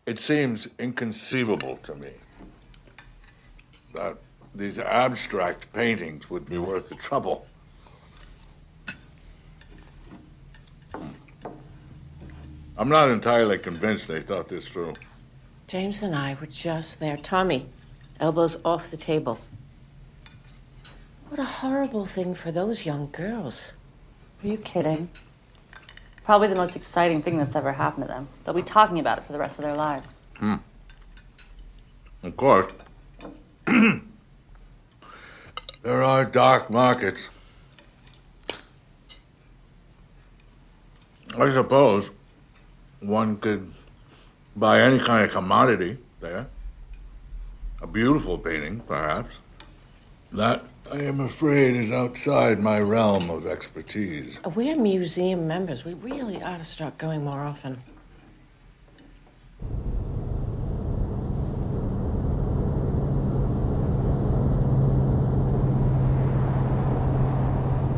It seems inconceivable to me that these abstract paintings would be worth the trouble. I'm not entirely convinced they thought this through. James and I were just there. Tommy, elbows off the table. What a horrible thing for those young girls. Are you kidding? Probably the most exciting thing that's ever happened to them. They'll be talking about it for the rest of their lives. Of course. There are dark markets. I suppose one could buy any kind of commodity there. A beautiful painting, perhaps. That, I am afraid, is outside my realm of expertise. We're museum members. We really ought to start going more often.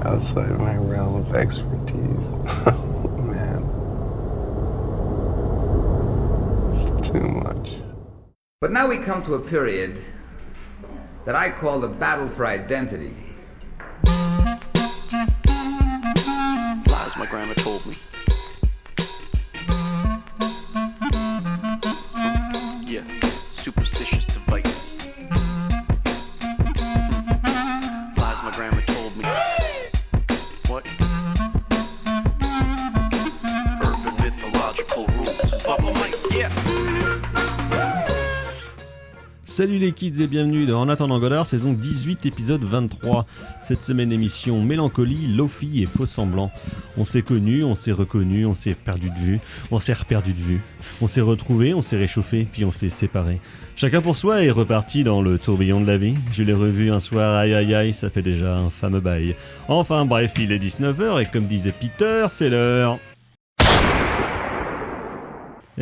Outside my realm of expertise. Oh, man. It's too much. But now we come to a period that I call the battle for identity. Lies my grandma told me. Yeah, superstitious devices. Lies my grandma told me. What? Urban mythological rules of bubble mice. Yeah. Salut les kids et bienvenue dans En attendant Godard, saison 18, épisode 23. Cette semaine émission mélancolie, lofi et faux semblant. On s'est connus, on s'est reconnus, on s'est perdu de vue, on s'est reperdu de vue. On s'est retrouvés, on s'est réchauffés, puis on s'est séparés. Chacun pour soi est reparti dans le tourbillon de la vie. Je l'ai revu un soir, aïe aïe aïe, ça fait déjà un fameux bail. Enfin bref, il est 19h et comme disait Peter, c'est l'heure.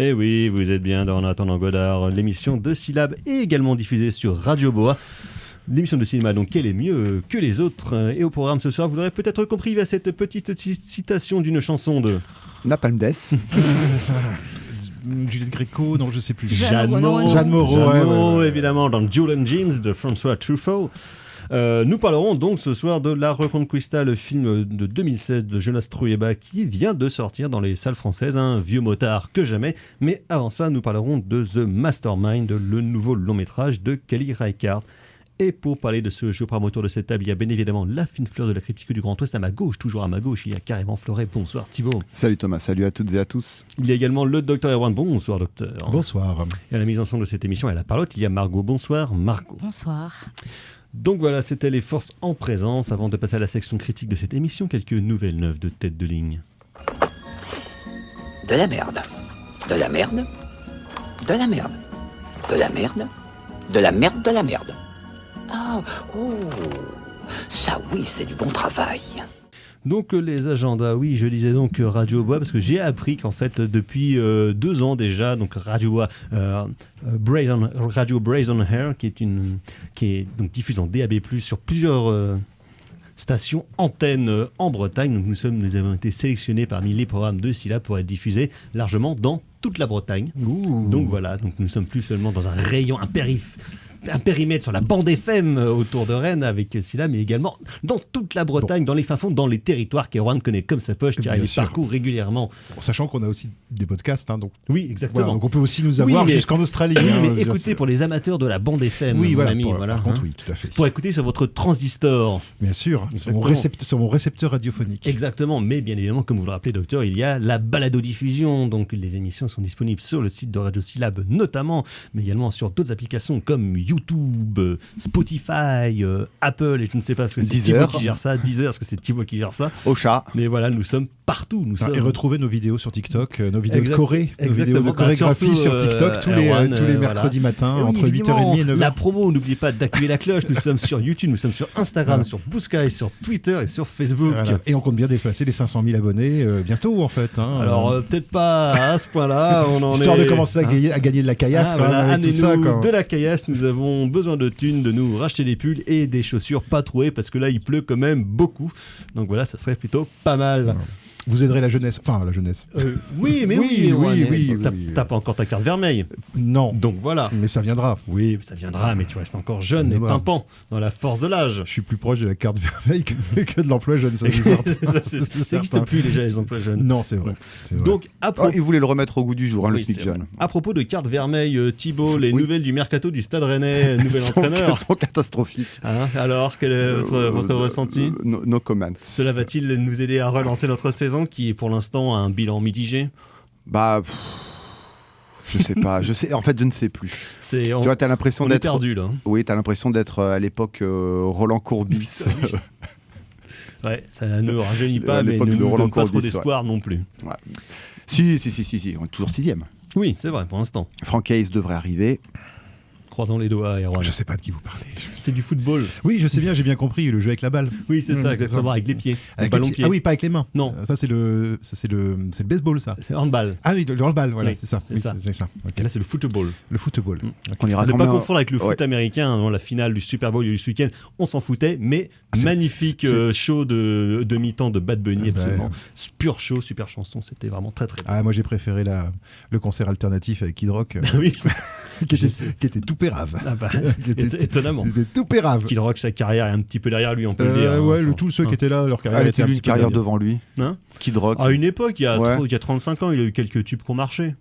Eh oui, vous êtes bien dans En attendant Godard, l'émission de syllabes est également diffusée sur Radio Boa. L'émission de cinéma, donc, elle est mieux que les autres. Et au programme ce soir, vous l'aurez peut-être compris via cette petite citation d'une chanson de Napalm Death. Juliette Gréco, non, je sais plus. Jeanne Moreau. Jeanne Moreau, ouais. évidemment, dans Julian James de François Truffaut. Nous parlerons donc ce soir de La Reconquista, le film de 2016 de Jonas Trueba qui vient de sortir dans les salles françaises, un vieux motard que jamais. Mais avant ça, nous parlerons de The Mastermind, le nouveau long métrage de Kelly Reichardt. Et pour parler de ce jeu par autour de cette table, il y a bien évidemment la fine fleur de la critique du Grand Ouest à ma gauche, toujours à ma gauche, il y a carrément Fleuret. Bonsoir Thibaut. Salut Thomas, salut à toutes et à tous. Il y a également le docteur Erwan. Bonsoir docteur. Bonsoir. Et à la mise en scène de cette émission, et à la parlotte, il y a Margot. Bonsoir Margot. Bonsoir. Donc voilà, c'était les forces en présence. Avant de passer à la section critique de cette émission, quelques nouvelles neuves de tête de ligne. De la merde. De la merde. De la merde. De la merde. De la merde de la merde. Ah, oh, ça oui, c'est du bon travail. Donc les agendas, oui, je disais donc Radio Bois parce que j'ai appris qu'en fait depuis 2 ans déjà, donc Radio Bois, Radio Brazen Hair, qui est donc diffusée en DAB+ sur plusieurs stations antennes en Bretagne. Donc nous avons été sélectionnés parmi les programmes de Syllab pour être diffusés largement dans toute la Bretagne. Ouh. Donc voilà, donc nous ne sommes plus seulement dans un rayon, un périmètre sur la bande FM autour de Rennes avec Syllab, mais également dans toute la Bretagne, dans les fins fonds, dans les territoires qu'Erwan connaît comme sa poche, car il les parcourt régulièrement. Bon, sachant qu'on a aussi des podcasts, donc. Oui, exactement. Voilà, donc on peut aussi nous avoir jusqu'en Australie. Oui, mais écoutez, pour les amateurs de la bande FM, oui, mon voilà, ami. Par contre, oui, tout à fait. Pour écouter sur votre transistor. Bien sûr, sur mon récepteur radiophonique. Exactement, mais bien évidemment, comme vous le rappelez, docteur, il y a la balado-diffusion. Donc les émissions sont disponibles sur le site de Radio Syllab notamment, mais également sur d'autres applications comme YouTube, Spotify, Apple, et je ne sais pas parce que c'est Thibaut qui gère ça, Deezer parce que c'est Thibaut qui gère ça. Ocha. Mais voilà, nous sommes partout. Et retrouver nos vidéos sur TikTok, nos vidéos de Corée, nos exactement. vidéos de chorégraphie Surtout, sur TikTok tous les mercredis matins oui, entre 8h30 et 9h. La promo, n'oubliez pas d'activer la cloche. Nous sommes sur YouTube, nous sommes sur Instagram, sur Blue Sky, sur Twitter et sur Facebook. Voilà. Et on compte bien déplacer les 500 000 abonnés bientôt en fait. Alors peut-être pas à ce point-là. Histoire de commencer à gagner de la caillasse. Tout ça, de la caillasse, nous avons besoin de thunes, de nous racheter des pulls et des chaussures pas trouées parce que là il pleut quand même beaucoup. Donc voilà, ça serait plutôt pas mal. Vous aiderez la jeunesse. Enfin, la jeunesse. Oui, mais Oui, Erwan, oui, t'as oui. t'as pas encore ta carte vermeille. Non. Donc voilà. Mais ça viendra. Oui, ça viendra, mais tu restes encore jeune Ça et viendra. pimpant dans la force de l'âge. Je suis plus proche de la carte vermeille que de l'emploi jeune, ça c'est certain. Ça n'existe certain. plus déjà les emplois jeunes. Non, c'est vrai. C'est vrai. Donc, à Oh, propos... il voulait le remettre au goût du jour, hein, le Oui, SMIC c'est jeune. vrai. À propos de carte vermeille, Thibaut, les nouvelles du mercato du Stade Rennais, nouvel entraîneur. Sont catastrophiques. Hein, alors, quel est votre ressenti? No comment. Cela va-t-il nous aider à relancer notre saison qui est pour l'instant un bilan mitigé? Bah, je sais pas. En fait, je ne sais plus. Tu vois, t'as l'impression on est d'être perdu là. Oui, t'as l'impression d'être à l'époque Roland Courbis. Ouais, ça ne rajeunit pas, À mais l'époque ne de nous Roland donne pas trop Courbis, d'espoir non plus. Ouais. Si, on est toujours 6ème. Oui, c'est vrai pour l'instant. Frank Hayes devrait arriver. Croisons les doigts, Erwan. Je sais pas de qui vous parlez. C'est du football. Oui, je sais bien, j'ai bien compris, le jeu avec la balle. Oui, c'est ça, exactement, avec les pieds. Le Avec ballon les pied. Ah oui, pas avec les mains. Non. Ça c'est le baseball ça. C'est handball. Ah oui, le handball, voilà, Oui, c'est ça. c'est Oui, ça. c'est ça. Ok. Et là, c'est le football. Le football. On ira À ne quand pas même- confondre avec le foot Ouais. américain, dans la finale du Super Bowl ce week-end, on s'en foutait, mais C'est- magnifique c'est- show de mi-temps de Bad Bunny, Bah, absolument. Pur show, super chanson, c'était vraiment très très bien. Ah, moi j'ai préféré le concert alternatif avec Kid Rock, Oui, qui était tout pérave. ah bah, Qui était- étonnamment. C'était tout pérave. Kid Rock, sa carrière est un petit peu derrière lui, on peut le dire. Ouais, hein, tous ceux qui hein. étaient là, leur carrière Elle était était un une petit peu carrière derrière. devant lui. Hein Kid Rock, À une époque, il y a Ouais. 35 ans, il a eu quelques tubes qui ont marché.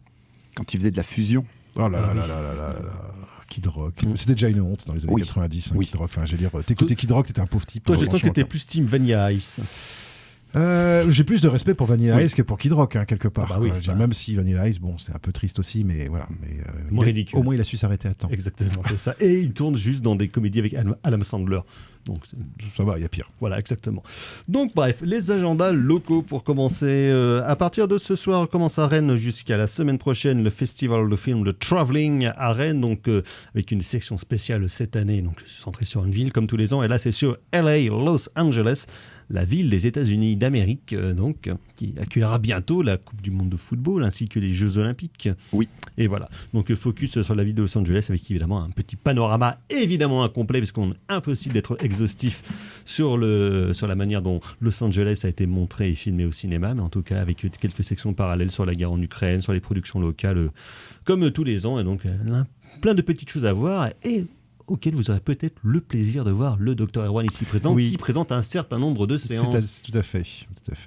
quand il faisait de la fusion. Oh là là là là là là là. Kid Rock. C'était déjà une honte dans les années Oui. 90, hein, Oui. Kid Rock. Enfin, je veux dire, t'écoutais Kid Rock, t'étais un pauvre type. Toi, hein, je sens que franchement, t'étais quoi. plus Team Vanilla Ice. J'ai plus de respect pour Vanilla Oui. Ice que pour Kid Rock, hein, quelque part. Ah bah oui, quoi. c'est pas- Même si Vanilla Ice, bon, c'est un peu triste aussi, mais voilà. Mais, Moins il a- ridicule. Au moins, il a su s'arrêter à temps. Exactement, c'est ça. Et il tourne juste dans des comédies avec Adam Sandler. Donc, Ça va, il y a pire. voilà, exactement. Donc, bref, les agendas locaux pour commencer. À partir de ce soir, commence à Rennes jusqu'à la semaine prochaine le festival de film de Travelling à Rennes, donc avec une section spéciale cette année, donc centrée sur une ville comme tous les ans. Et là, c'est sur LA, Los Angeles, la ville des États-Unis d'Amérique, donc qui accueillera bientôt la Coupe du Monde de football ainsi que les Jeux Olympiques. Oui. Et voilà. Donc, focus sur la ville de Los Angeles avec évidemment un petit panorama évidemment incomplet parce qu'on est impossible d'être exhaustif sur la manière dont Los Angeles a été montré et filmé au cinéma, mais en tout cas avec quelques sections parallèles sur la guerre en Ukraine, sur les productions locales, comme tous les ans. Et donc, plein de petites choses à voir et auquel vous aurez peut-être le plaisir de voir le Dr Erwan ici présent, Oui. qui présente un certain nombre de séances. Tout à fait.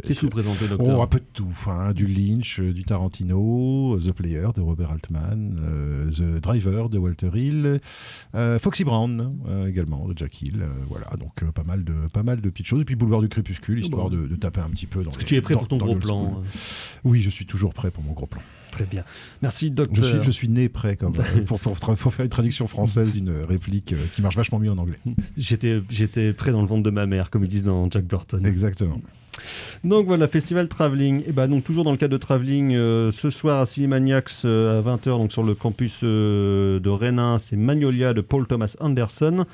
Qu'est-ce que vous présentez, docteur? Oh, un peu de tout. Hein, du Lynch, du Tarantino, The Player de Robert Altman, The Driver de Walter Hill, Foxy Brown également de Jack Hill. Voilà, donc pas mal de petites choses. Et puis Boulevard du Crépuscule, histoire de taper un petit peu dans Est-ce que tu es prêt pour ton gros plan? Oui, je suis toujours prêt pour mon gros plan. Très bien. Merci, docteur. Je suis né prêt, comme pour faire une traduction française d'une réplique qui marche vachement mieux en anglais. J'étais prêt dans le ventre de ma mère, comme ils disent dans Jack Burton. Exactement. Donc voilà, Festival Travelling. Et donc toujours dans le cadre de Travelling, ce soir à Cinemaniacs à 20h, donc sur le campus de Rennes, c'est Magnolia de Paul Thomas Anderson.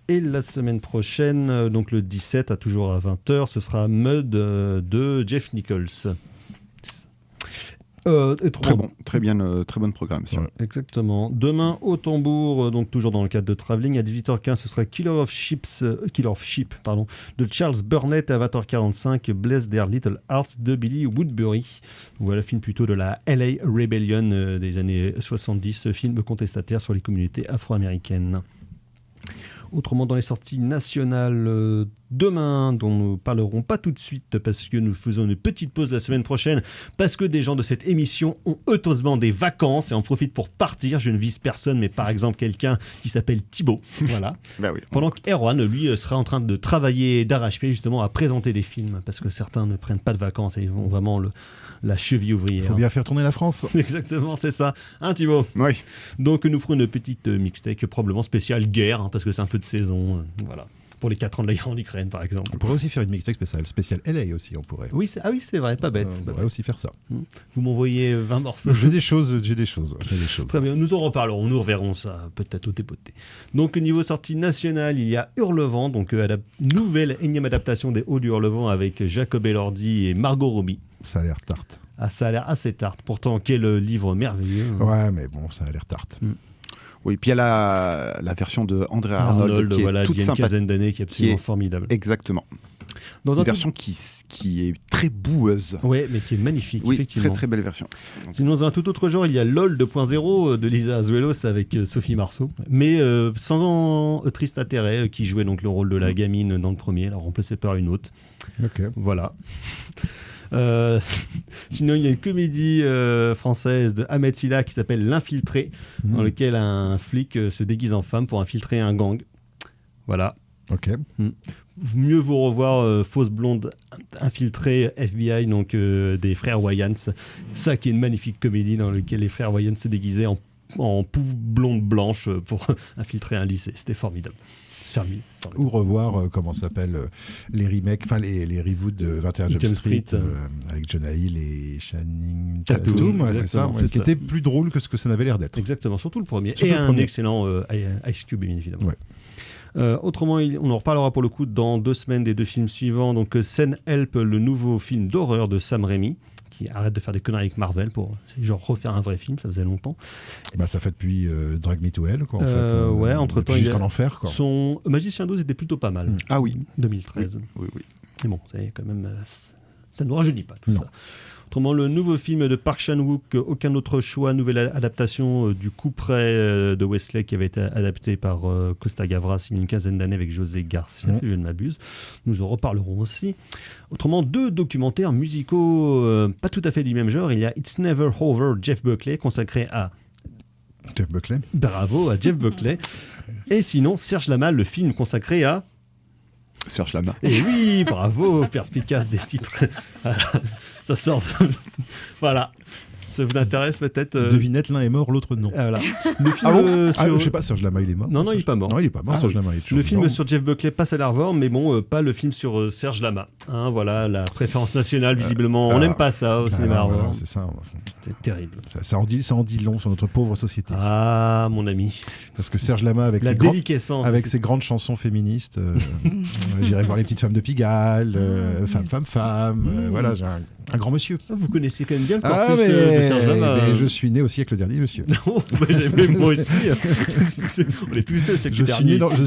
Et la semaine prochaine, donc le 17, toujours à 20h, ce sera Mud de Jeff Nichols. Très bon, très bonne programmation. Ouais, exactement. Demain au Tambour, donc toujours dans le cadre de Travelling, à 18h15, ce sera Killer of Sheep, de Charles Burnett, à 20h45, Bless Their Little Hearts de Billy Woodbury. Donc voilà, film plutôt de la LA Rebellion des années 70, film contestataire sur les communautés afro-américaines. Autrement, dans les sorties nationales demain, dont nous ne parlerons pas tout de suite parce que nous faisons une petite pause la semaine prochaine, parce que des gens de cette émission ont heureusement des vacances et en profitent pour partir. Je ne vise personne, mais par exemple quelqu'un qui s'appelle Thibaut. Voilà. Bah oui. Pendant que Erwan, lui, sera en train de travailler d'arrache-pied justement à présenter des films, parce que certains ne prennent pas de vacances et ils vont vraiment la cheville Il ouvrière. faut bien faire tourner la France. Exactement, c'est ça. Hein, Thibaut? Oui. Donc nous ferons une petite mixtape probablement spéciale guerre, parce que c'est un peu de saison. Voilà. Pour les 4 ans de la guerre en Ukraine, par exemple. On pourrait aussi faire une mixtape spéciale LA aussi, on pourrait. Oui, c'est vrai, pas bête. On pourrait aussi faire ça. Vous m'envoyez 20 morceaux. J'ai des choses. Très bien, nous en reparlerons, nous reverrons ça peut-être au dépoté. Donc, au niveau sortie nationale, il y a Hurlevent, donc nouvelle énième adaptation des Hauts du Hurlevent avec Jacob Elordi et Margot Robbie. Ça a l'air tarte. Ah, ça a l'air assez tarte. Pourtant, quel livre merveilleux. Ouais, mais bon, ça a l'air tarte. Oui, puis il y a la version de André Arnold qui est voilà, toute il y a une sympathique. quinzaine d'années, qui est absolument formidable. Exactement. Dans Une un version qui est très boueuse. Oui, mais qui est magnifique, oui, effectivement. très très belle version. Donc, sinon, dans un tout autre genre, il y a LOL 2.0 de Lisa Azuelos avec Sophie Marceau, mais sans triste intérêt, qui jouait donc le rôle de la gamine dans le premier, la remplacée par une autre. Ok. Voilà. Sinon, il y a une comédie française de Ahmed Silla qui s'appelle L'Infiltré, dans lequel un flic se déguise en femme pour infiltrer un gang. Voilà. Ok. Mieux vous revoir fausse blonde infiltrée FBI, donc des frères Wayans. Ça qui est une magnifique comédie dans laquelle les frères Wayans se déguisaient en pouf blonde blanche pour infiltrer un lycée. C'était formidable. Ou revoir, comment s'appelle, les remakes, enfin les reboots de 21 Jump Street avec Jonah Hill et Channing Tatum, ouais, c'est ça, qui était plus drôle que ce que ça n'avait l'air d'être. Exactement, surtout le premier. Surtout et le un premier. excellent Ice Cube, bien évidemment. Ouais. Autrement, on en reparlera pour le coup dans 2 semaines des 2 films suivants. Donc, Send Help, le nouveau film d'horreur de Sam Raimi, qui arrête de faire des conneries avec Marvel pour refaire un vrai film, ça faisait longtemps. Bah, ça fait depuis Drag Me to Hell, quoi, en fait. Ouais, entre-temps, jusqu'en enfer, quoi. Son Magicien d'Oz était plutôt pas mal. Ah oui. 2013. Oui. Mais bon, c'est quand même... ça ne nous rajeunit pas, tout Non. ça. Autrement, le nouveau film de Park Chan-wook, Aucun autre choix, nouvelle adaptation du coup près de Wesley, qui avait été adapté par Costa Gavras il y a une quinzaine d'années avec José Garcia, si je ne m'abuse. Nous en reparlerons aussi. Autrement, 2 documentaires musicaux pas tout à fait du même genre. Il y a It's Never Over, Jeff Buckley, consacré à... Jeff Buckley. Bravo à Jeff Buckley. Et sinon, Serge Lama, le film consacré à... Serge Lama. Et oui, bravo, perspicace des titres. Voilà. Ça sort. Voilà. Ça vous intéresse peut-être Devinette, l'un est mort, l'autre non. Voilà. Le film Je sais pas, Serge Lama, il est mort. Non, il est pas mort. Non, il est pas mort, Serge Lama. Il est toujours le film vivant. sur Jeff Buckley passe à la revoir, mais bon, pas le film sur Serge Lama. Hein, voilà, la préférence nationale, visiblement. On n'aime pas ça au cinéma. Voilà, hein. c'est ça. C'est terrible. Ça en dit long sur notre pauvre société. Ah, mon ami. Parce que Serge Lama, avec ses grandes chansons féministes, j'irai voir les petites femmes de Pigalle, Femme, voilà, j'ai un grand monsieur. Vous connaissez quand même bien le corpus de Serge Lama. Mais je suis né au siècle dernier, monsieur. Non, moi aussi. On est tous nés au siècle dernier. Je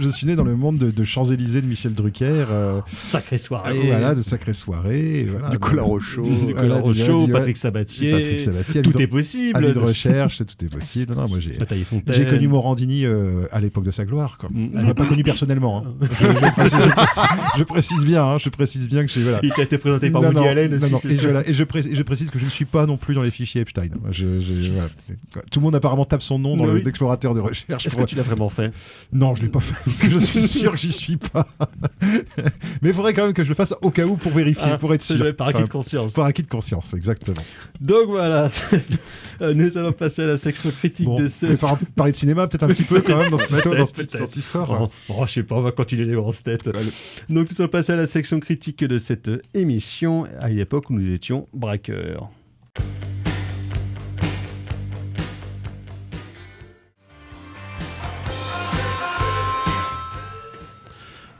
suis né dans le monde de Champs-Élysées de Michel Drucker. Sacrée soirée. Voilà, de sacrées soirées. Voilà, du Collard au chaud. Patrick Sabatier. Tout est possible. Avis de recherche, tout est possible. Non, moi j'ai connu Morandini à l'époque de sa gloire. Quoi. Je l'ai pas connu personnellement. Hein. Je précise bien que j'ai... Voilà. Il t'a été présenté par Woody Allen aussi. Et je précise que je ne suis pas non plus dans les fichiers Epstein. Voilà. Tout le monde apparemment tape son nom dans l'explorateur de recherche. Est-ce que tu l'as vraiment fait? Non, je ne l'ai pas fait, parce que je suis sûr que j'y suis pas. Mais il faudrait quand même que je le fasse au cas où pour vérifier, pour être sûr. Par acquis de conscience. Par acquis de conscience, exactement. Donc voilà, nous allons passer à la section critique de cette... Parler de cinéma peut-être un petit peu quand même dans cette histoire. Je sais pas, on va continuer les grosses têtes. Donc nous allons passer à la section critique de cette émission, à l'époque où nous étions braqueurs.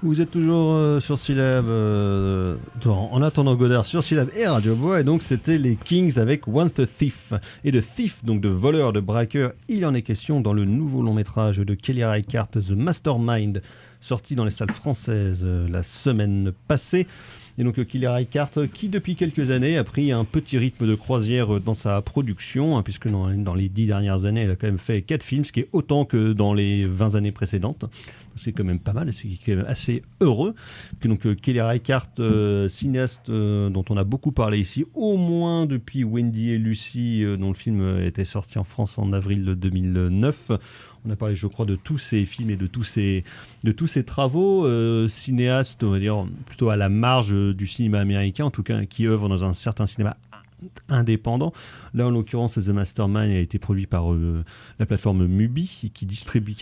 Vous êtes toujours sur Syllab, en attendant Godard sur Syllab et Radio Bois, et donc c'était les Kings avec Once a Thief. Et de thief, donc de voleur, de braqueur, il en est question dans le nouveau long métrage de Kelly Reichardt, The Mastermind, sorti dans les salles françaises la semaine passée. Et donc Kelly Reichardt, qui depuis quelques années a pris un petit rythme de croisière dans sa production, hein, puisque dans les 10 dernières années, elle a quand même fait 4 films, ce qui est autant que dans les 20 années précédentes. C'est quand même pas mal, et c'est quand même assez heureux. Donc Kelly Reichardt, cinéaste dont on a beaucoup parlé ici, au moins depuis Wendy et Lucie, dont le film était sorti en France en avril 2009. On a parlé, je crois, de tous ces films et de tous ces travaux. Cinéaste, on va dire, plutôt à la marge du cinéma américain, en tout cas, qui œuvre dans un certain cinéma indépendant. Là, en l'occurrence, The Mastermind a été produit par la plateforme Mubi, qui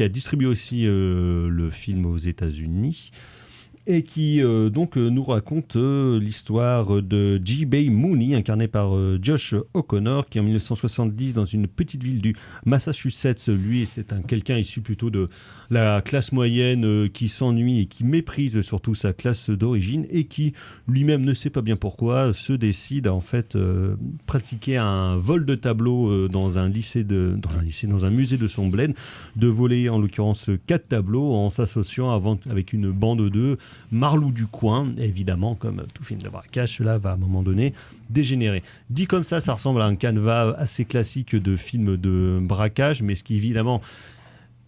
a distribué aussi le film aux États-Unis. et qui donc nous raconte l'histoire de J.B. Mooney, incarné par Josh O'Connor, qui en 1970, dans une petite ville du Massachusetts, lui, c'est quelqu'un issu plutôt de la classe moyenne qui s'ennuie et qui méprise surtout sa classe d'origine, et qui lui-même ne sait pas bien pourquoi se décide à en fait pratiquer un vol de tableaux dans un musée de son bled, de voler en l'occurrence 4 tableaux en s'associant avec une bande de marlous du coin. Évidemment, comme tout film de braquage, cela va à un moment donné dégénérer. Dit comme ça ressemble à un canevas assez classique de film de braquage, mais ce qui évidemment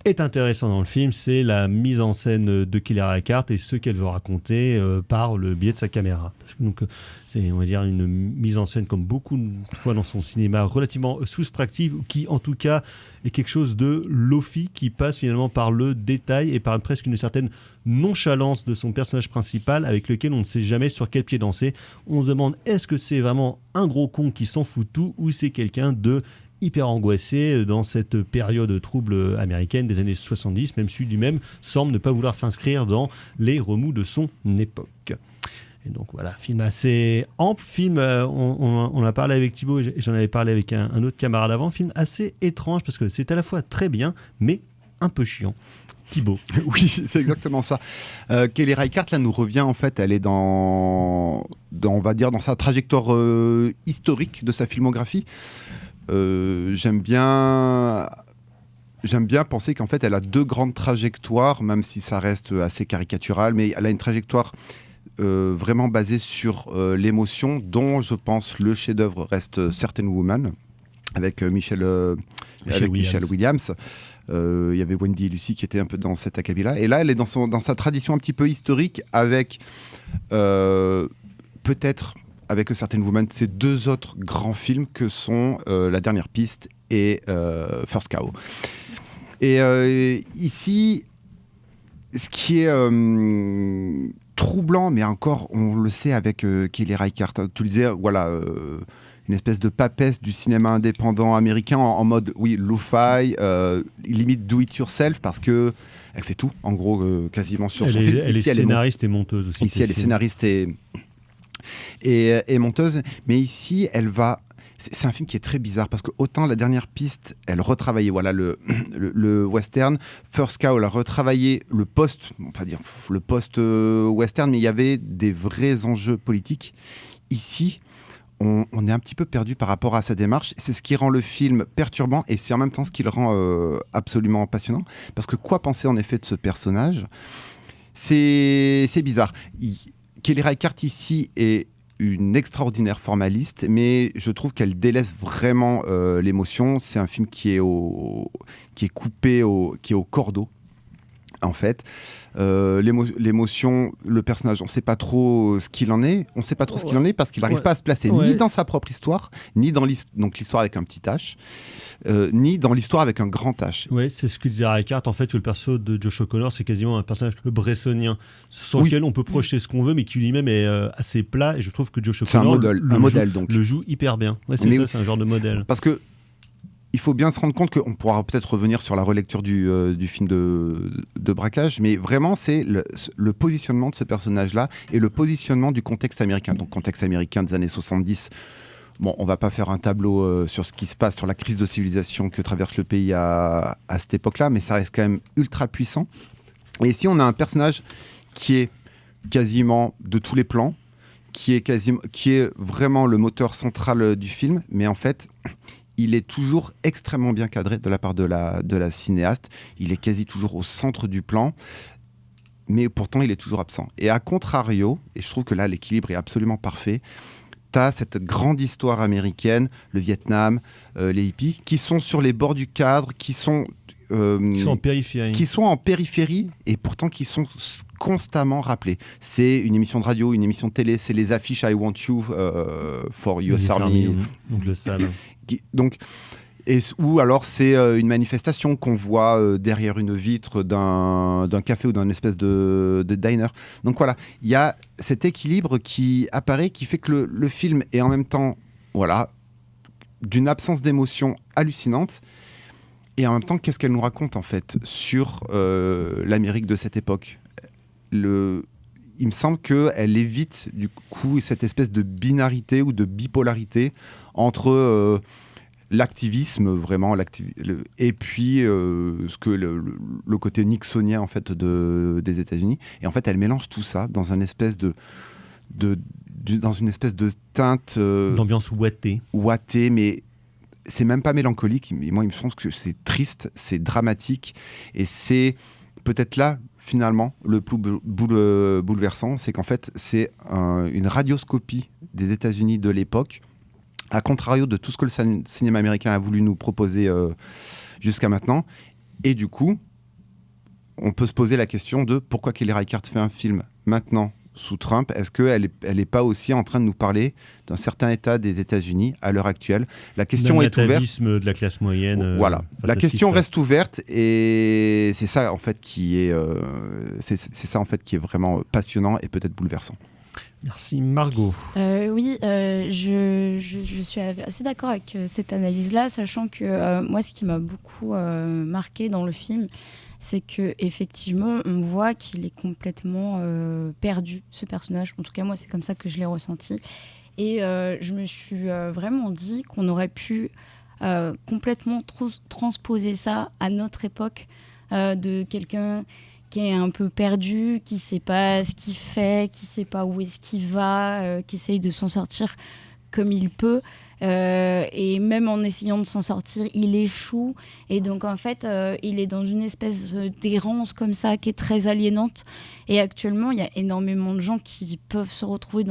est intéressant dans le film, c'est la mise en scène de Kelly Reichardt et ce qu'elle veut raconter par le biais de sa caméra. Parce que, donc, c'est, on va dire, une mise en scène, comme beaucoup de fois dans son cinéma, relativement soustractive, qui en tout cas est quelque chose de lofi, qui passe finalement par le détail et par presque une certaine nonchalance de son personnage principal, avec lequel on ne sait jamais sur quel pied danser. On se demande, est-ce que c'est vraiment un gros con qui s'en fout tout, ou c'est quelqu'un de hyper angoissé dans cette période trouble américaine des années 70, même si lui-même semble ne pas vouloir s'inscrire dans les remous de son époque. Et donc voilà, film assez ample, film, on a parlé avec Thibaut et j'en avais parlé avec un autre camarade avant, film assez étrange parce que c'est à la fois très bien, mais un peu chiant. Thibaut. Oui, c'est exactement ça. Kelly Reichardt, là, nous revient, en fait, elle est on va dire, dans sa trajectoire historique de sa filmographie. J'aime bien penser qu'en fait elle a 2 grandes trajectoires, même si ça reste assez caricatural, mais elle a une trajectoire vraiment basée sur l'émotion, dont je pense le chef-d'œuvre reste Certain Woman avec Michelle Williams. Il y avait Wendy et Lucy qui étaient un peu dans cet acabit-là, et là elle est dans sa tradition un petit peu historique, avec peut-être avec Certain Woman, ces 2 autres grands films que sont La Dernière Piste et First Cow. Et ici, ce qui est troublant, mais encore, on le sait avec Kelly Reichardt, tu le disais, voilà, une espèce de papesse du cinéma indépendant américain en mode, oui, lo-fi, limite do-it-yourself, parce que elle fait tout, en gros, quasiment sur son film. Elle est scénariste et monteuse aussi. Ici, elle est scénariste et monteuse, mais ici elle va, c'est un film qui est très bizarre parce que autant La Dernière Piste elle retravaillait le western, First Cow elle a retravaillé le post western, mais il y avait des vrais enjeux politiques. Ici on est un petit peu perdu par rapport à sa démarche, c'est ce qui rend le film perturbant et c'est en même temps ce qui le rend absolument passionnant, parce que quoi penser en effet de ce personnage, c'est bizarre. Kelly Reichardt ici est une extraordinaire formaliste, mais je trouve qu'elle délaisse vraiment l'émotion. C'est un film qui est coupé, qui est au cordeau, en fait. L'émotion, le personnage, on ne sait pas trop ce qu'il en est. On ne sait pas trop ce qu'il en est parce qu'il n'arrive pas à se placer ni dans sa propre histoire, ni dans l'histoire avec un petit H, ni dans l'histoire avec un grand H. Oui, c'est ce que disait Reichardt. En fait, le perso de Josh O'Connor, c'est quasiment un personnage bressonien, sur lequel on peut projeter ce qu'on veut, mais qui lui-même est assez plat. Et je trouve que Josh O'Connor le joue hyper bien. Ouais, c'est un genre de modèle. Parce que il faut bien se rendre compte qu'on pourra peut-être revenir sur la relecture du film de braquage, mais vraiment c'est le positionnement de ce personnage-là et le positionnement du contexte américain. Donc contexte américain des années 70. Bon, on va pas faire un tableau sur ce qui se passe, sur la crise de civilisation que traverse le pays à cette époque-là, mais ça reste quand même ultra puissant. Et ici, on a un personnage qui est quasiment de tous les plans, qui est vraiment le moteur central du film, mais en fait, il est toujours extrêmement bien cadré de la part de la cinéaste. Il est quasi toujours au centre du plan, mais pourtant, il est toujours absent. Et à contrario, et je trouve que là, l'équilibre est absolument parfait, t'as cette grande histoire américaine, le Vietnam, les hippies, qui sont sur les bords du cadre, qui sont en périphérie. Qui sont en périphérie et pourtant qui sont constamment rappelés. C'est une émission de radio, une émission de télé, c'est les affiches I Want You for US Army. Donc le sable. Ou alors c'est une manifestation qu'on voit derrière une vitre d'un café ou d'un espèce de diner. Donc voilà, il y a cet équilibre qui apparaît, qui fait que le film est en même temps, voilà, d'une absence d'émotion hallucinante. Et en même temps, qu'est-ce qu'elle nous raconte en fait sur l'Amérique de cette époque ? Il il me semble qu'elle évite du coup cette espèce de binarité ou de bipolarité entre l'activisme vraiment et puis ce que le côté nixonien en fait des États-Unis. Et en fait, elle mélange tout ça dans une espèce de teinte D'ambiance ouatée, mais c'est même pas mélancolique. Mais moi, il me semble que c'est triste, c'est dramatique, et c'est peut-être là finalement le plus bouleversant, c'est qu'en fait c'est une radioscopie des États-Unis de l'époque, à contrario de tout ce que le cinéma américain a voulu nous proposer jusqu'à maintenant. Et du coup, on peut se poser la question de pourquoi Kelly Reichardt fait un film maintenant sous Trump. Est-ce qu'elle n'est pas aussi en train de nous parler d'un certain état des États-Unis à l'heure actuelle? La question est ouverte. de la classe moyenne. Voilà, la question reste ouverte, et c'est ça en fait qui est, c'est ça en fait qui est vraiment passionnant et peut-être bouleversant. Merci Margot. Oui, je suis assez d'accord avec cette analyse-là, sachant que moi, ce qui m'a beaucoup marqué dans le film, c'est que effectivement, on voit qu'il est complètement perdu, ce personnage. En tout cas, moi, c'est comme ça que je l'ai ressenti. Et je me suis vraiment dit qu'on aurait pu complètement transposer ça à notre époque, de quelqu'un qui est un peu perdu, qui ne sait pas ce qu'il fait, qui ne sait pas où est-ce qu'il va, qui essaye de s'en sortir comme il peut. Et même en essayant de s'en sortir, il échoue. Et donc, en fait, il est dans une espèce d'errance comme ça, qui est très aliénante. Et actuellement, il y a énormément de gens qui peuvent se retrouver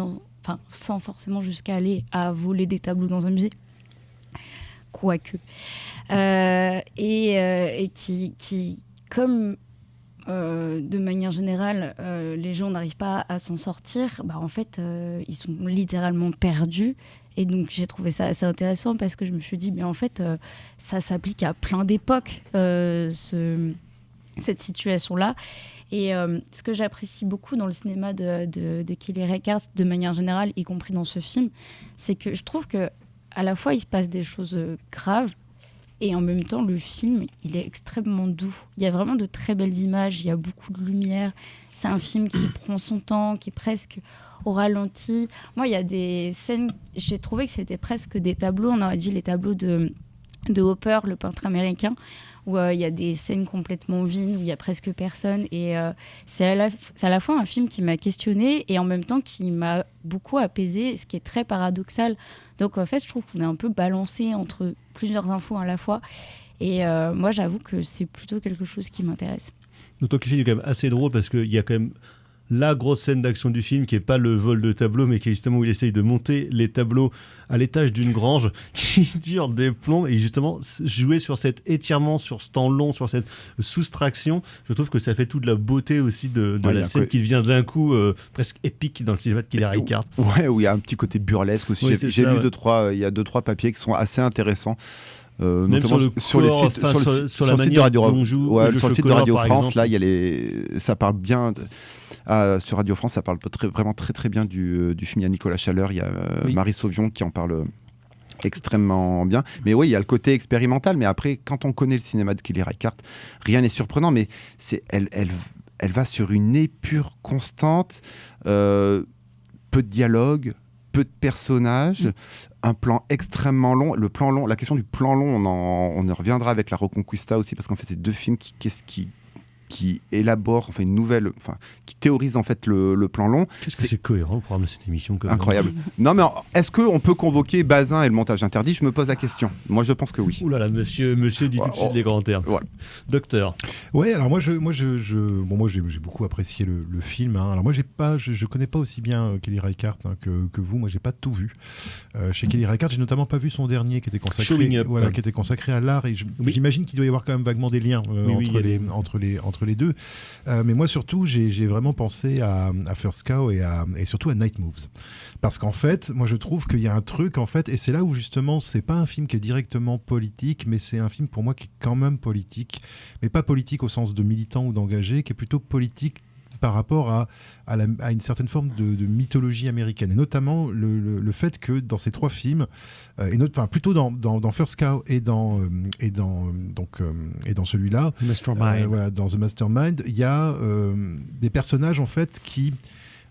sans forcément jusqu'à aller à voler des tableaux dans un musée. Quoique. Et qui comme... de manière générale, les gens n'arrivent pas à s'en sortir, en fait, ils sont littéralement perdus. Et donc, j'ai trouvé ça assez intéressant parce que je me suis dit, en fait, ça s'applique à plein d'époques, cette situation-là. Et ce que j'apprécie beaucoup dans le cinéma de Kelly Reichardt, de manière générale, y compris dans ce film, c'est que je trouve qu'à la fois, il se passe des choses graves, et en même temps, le film, il est extrêmement doux. Il y a vraiment de très belles images, il y a beaucoup de lumière. C'est un film qui prend son temps, qui est presque au ralenti. Moi, il y a des scènes, j'ai trouvé que c'était presque des tableaux. On aurait dit les tableaux de Hopper, le peintre américain, où il y a des scènes complètement vides, où il n'y a presque personne. Et c'est à la fois un film qui m'a questionnée et en même temps qui m'a beaucoup apaisée, ce qui est très paradoxal. Donc, en fait, je trouve qu'on est un peu balancé entre plusieurs infos à la fois. Et moi, j'avoue que c'est plutôt quelque chose qui m'intéresse. D'autant que le film est quand même assez drôle parce qu'il y a quand même la grosse scène d'action du film qui n'est pas le vol de tableaux, mais qui est justement où il essaye de monter les tableaux à l'étage d'une grange qui dure des plombs. Et justement, jouer sur cet étirement, sur ce temps long, sur cette soustraction, je trouve que ça fait toute la beauté aussi de la scène qui devient d'un coup presque épique dans le cinéma de Kelly Reichardt. Ouais, où il y a un petit côté burlesque aussi. Oui, j'ai lu il y a 2-3 papiers qui sont assez intéressants. Même notamment sur les sites, sur le site de Radio France. Sur le site de Radio France, là, ça parle bien. Sur Radio France, ça parle vraiment très très bien du film. Il y a Nicolas Chaleur, il y a Marie Sauvion qui en parle extrêmement bien. Mais oui, il y a le côté expérimental. Mais après, quand on connaît le cinéma de Kelly Reichardt, rien n'est surprenant. Mais elle va sur une épure constante, peu de dialogue, peu de personnages, un plan extrêmement long. Le plan long, la question du plan long, on y reviendra avec La Reconquista aussi, parce qu'en fait, c'est deux films qui élaborent une nouvelle, qui théorisent en fait le plan long. Qu'est-ce que c'est cohérent le programme de cette émission quand même. Incroyable. Non mais est-ce qu'on peut convoquer Bazin et le montage interdit? Je me pose la question. Moi je pense que oui. Ouh là là, monsieur dit tout de suite les grands termes. Voilà. Docteur. Ouais, alors moi j'ai beaucoup apprécié le film. Hein. Alors moi je connais pas aussi bien Kelly Reichardt que vous. Moi j'ai pas tout vu. Chez Kelly Reichardt, j'ai notamment pas vu son dernier qui était consacré à l'art, et j'imagine qu'il doit y avoir quand même vaguement des liens entre les deux. Mais moi surtout j'ai vraiment pensé à First Cow et surtout à Night Moves, parce qu'en fait moi je trouve qu'il y a un truc en fait, et c'est là où justement c'est pas un film qui est directement politique, mais c'est un film pour moi qui est quand même politique, mais pas politique au sens de militant ou d'engagé, qui est plutôt politique par rapport à une certaine forme de mythologie américaine, et notamment le fait que dans ces trois films, plutôt dans First Cow et dans celui-là, Mastermind. dans The Mastermind, il y a des personnages en fait qui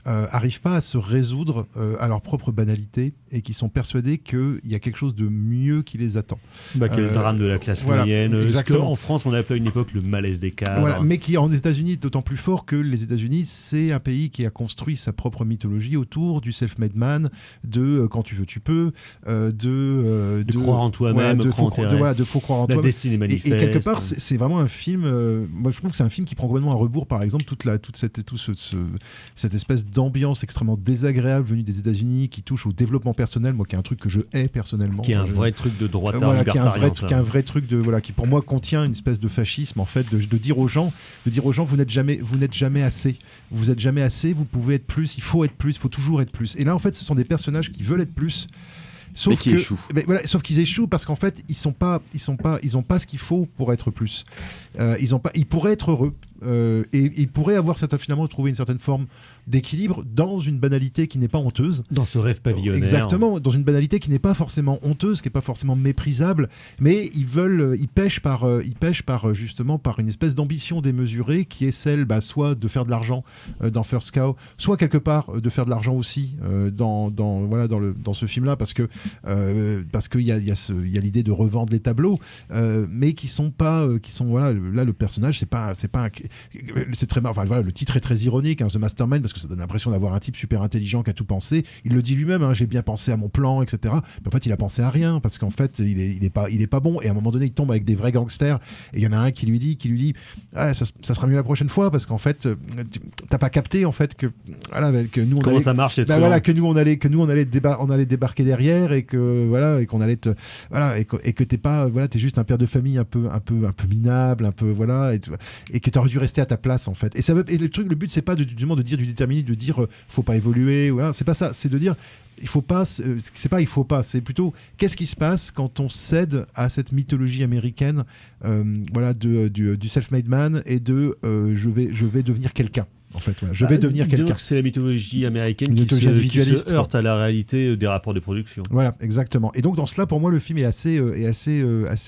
arrivent pas à se résoudre à leur propre banalité et qui sont persuadés qu'il y a quelque chose de mieux qui les attend. Qui est le drame de la classe moyenne. Exactement. Ce qu'en France, on a appelé à une époque le malaise des cadres. Voilà, mais qui en États-Unis est d'autant plus fort que les États-Unis, c'est un pays qui a construit sa propre mythologie autour du self-made man, de quand tu veux, tu peux, de croire en toi-même, de faux croire en toi-même. La destinée manifeste. Et quelque part, c'est vraiment un film. Moi, je trouve que c'est un film qui prend complètement à rebours, par exemple, cette espèce d'ambiance extrêmement désagréable venue des États-Unis qui touche au développement personnel, moi qui est un truc que je hais personnellement. Qui est un vrai truc de droitard qui est libertarien. un vrai truc qui pour moi contient une espèce de fascisme en fait, de dire aux gens, vous n'êtes jamais assez, vous êtes jamais assez, vous pouvez être plus, il faut toujours être plus. Et là en fait, ce sont des personnages qui veulent être plus. Sauf qu'ils échouent parce qu'en fait ils ont pas ce qu'il faut pour être plus. Ils pourraient être heureux et ils pourraient avoir finalement trouvé une certaine forme d'équilibre dans une banalité qui n'est pas honteuse. Dans ce rêve pavillonnaire. Exactement, dans une banalité qui n'est pas forcément honteuse, qui n'est pas forcément méprisable, mais ils pêchent par justement par une espèce d'ambition démesurée qui est celle soit de faire de l'argent dans First Cow, soit quelque part de faire de l'argent aussi dans ce film-là parce que qu'il y a l'idée de revendre les tableaux, mais là le personnage c'est très marrant. Le titre est très ironique, The Mastermind, parce que ça donne l'impression d'avoir un type super intelligent qui a tout pensé. Il le dit lui-même, j'ai bien pensé à mon plan, etc. Mais en fait, il a pensé à rien parce qu'en fait, il est pas bon. Et à un moment donné, il tombe avec des vrais gangsters. Et il y en a un qui lui dit, ça sera mieux la prochaine fois parce qu'en fait, t'as pas capté en fait que nous comment ça marche que nous on allait débarquer derrière et que qu'on allait et que t'es pas t'es juste un père de famille un peu minable, un peu et que t'aurais dû rester à ta place en fait. Et le but c'est pas de dire du déterminisme, de dire faut pas évoluer, c'est pas ça, c'est de dire c'est plutôt qu'est-ce qui se passe quand on cède à cette mythologie américaine du self-made man et de je vais devenir quelqu'un. En fait, je vais devenir quelqu'un. C'est la mythologie américaine qui se heurte à la réalité des rapports de production. Voilà, exactement. Et donc dans cela, pour moi, le film est assez